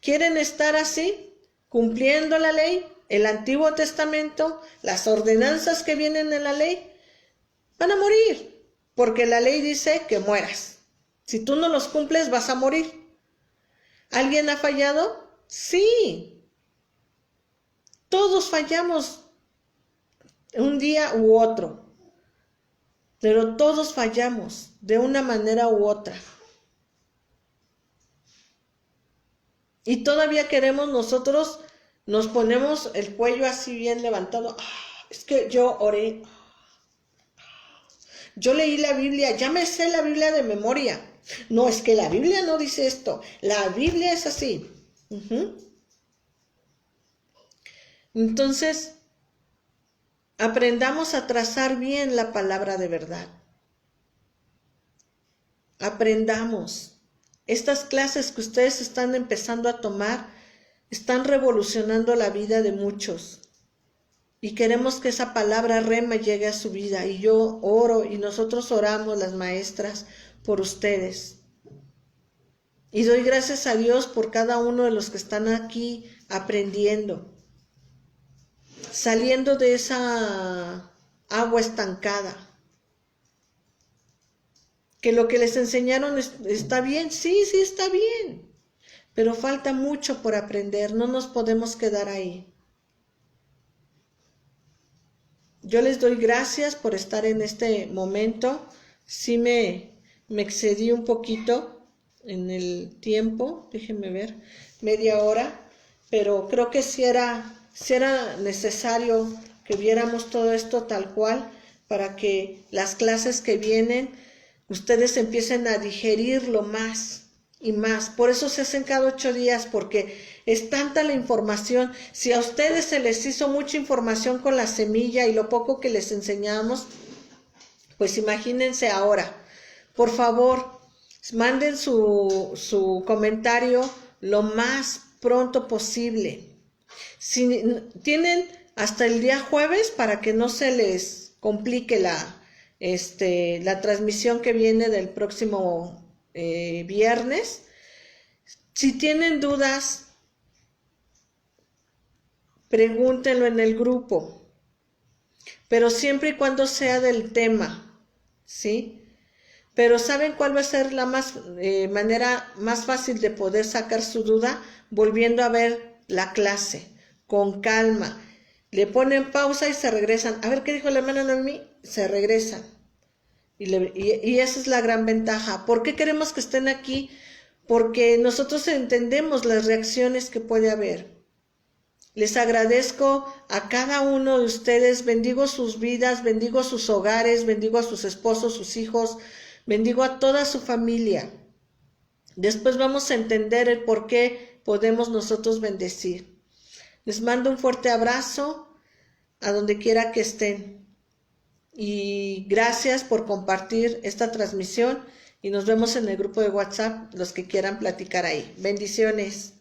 A: ¿Quieren estar así, cumpliendo la ley, el Antiguo Testamento, las ordenanzas que vienen en la ley? Van a morir, porque la ley dice que mueras. Si tú no los cumples, vas a morir. ¿Alguien ha fallado? Sí. Todos fallamos un día u otro. Pero todos fallamos de una manera u otra. Y todavía queremos nosotros, nos ponemos el cuello así bien levantado. Es que yo oré. Yo leí la Biblia, ya me sé la Biblia de memoria. No, es que la Biblia no dice esto. La Biblia es así. Entonces, aprendamos a trazar bien la palabra de verdad. Aprendamos. Estas clases que ustedes están empezando a tomar están revolucionando la vida de muchos. Y queremos que esa palabra rema llegue a su vida. Y yo oro y nosotros oramos, las maestras, por ustedes. Y doy gracias a Dios por cada uno de los que están aquí aprendiendo. Saliendo de esa agua estancada. Que lo que les enseñaron está bien, sí está bien. Pero falta mucho por aprender, no nos podemos quedar ahí. Yo les doy gracias por estar en este momento. Sí me excedí un poquito en el tiempo, déjenme ver, media hora, pero creo que sí era necesario que viéramos todo esto tal cual para que las clases que vienen ustedes empiecen a digerirlo más y más. Por eso se hacen cada 8 días, porque es tanta la información. Si a ustedes se les hizo mucha información con la semilla y lo poco que les enseñamos, pues imagínense ahora. Por favor, Manden su comentario lo más pronto posible. Si tienen hasta el día jueves para que no se les complique la transmisión que viene del próximo viernes. Si tienen dudas, pregúntenlo en el grupo, pero siempre y cuando sea del tema, ¿sí? Pero ¿saben cuál va a ser la manera más fácil de poder sacar su duda? Volviendo a ver la clase, con calma. Le ponen pausa y se regresan. A ver qué dijo la hermana Noemí, se regresan. Y esa es la gran ventaja. ¿Por qué queremos que estén aquí? Porque nosotros entendemos las reacciones que puede haber. Les agradezco a cada uno de ustedes, bendigo sus vidas, bendigo sus hogares, bendigo a sus esposos, sus hijos, bendigo a toda su familia. Después vamos a entender el por qué podemos nosotros bendecir. Les mando un fuerte abrazo a donde quiera que estén. Y gracias por compartir esta transmisión y nos vemos en el grupo de WhatsApp, los que quieran platicar ahí. Bendiciones.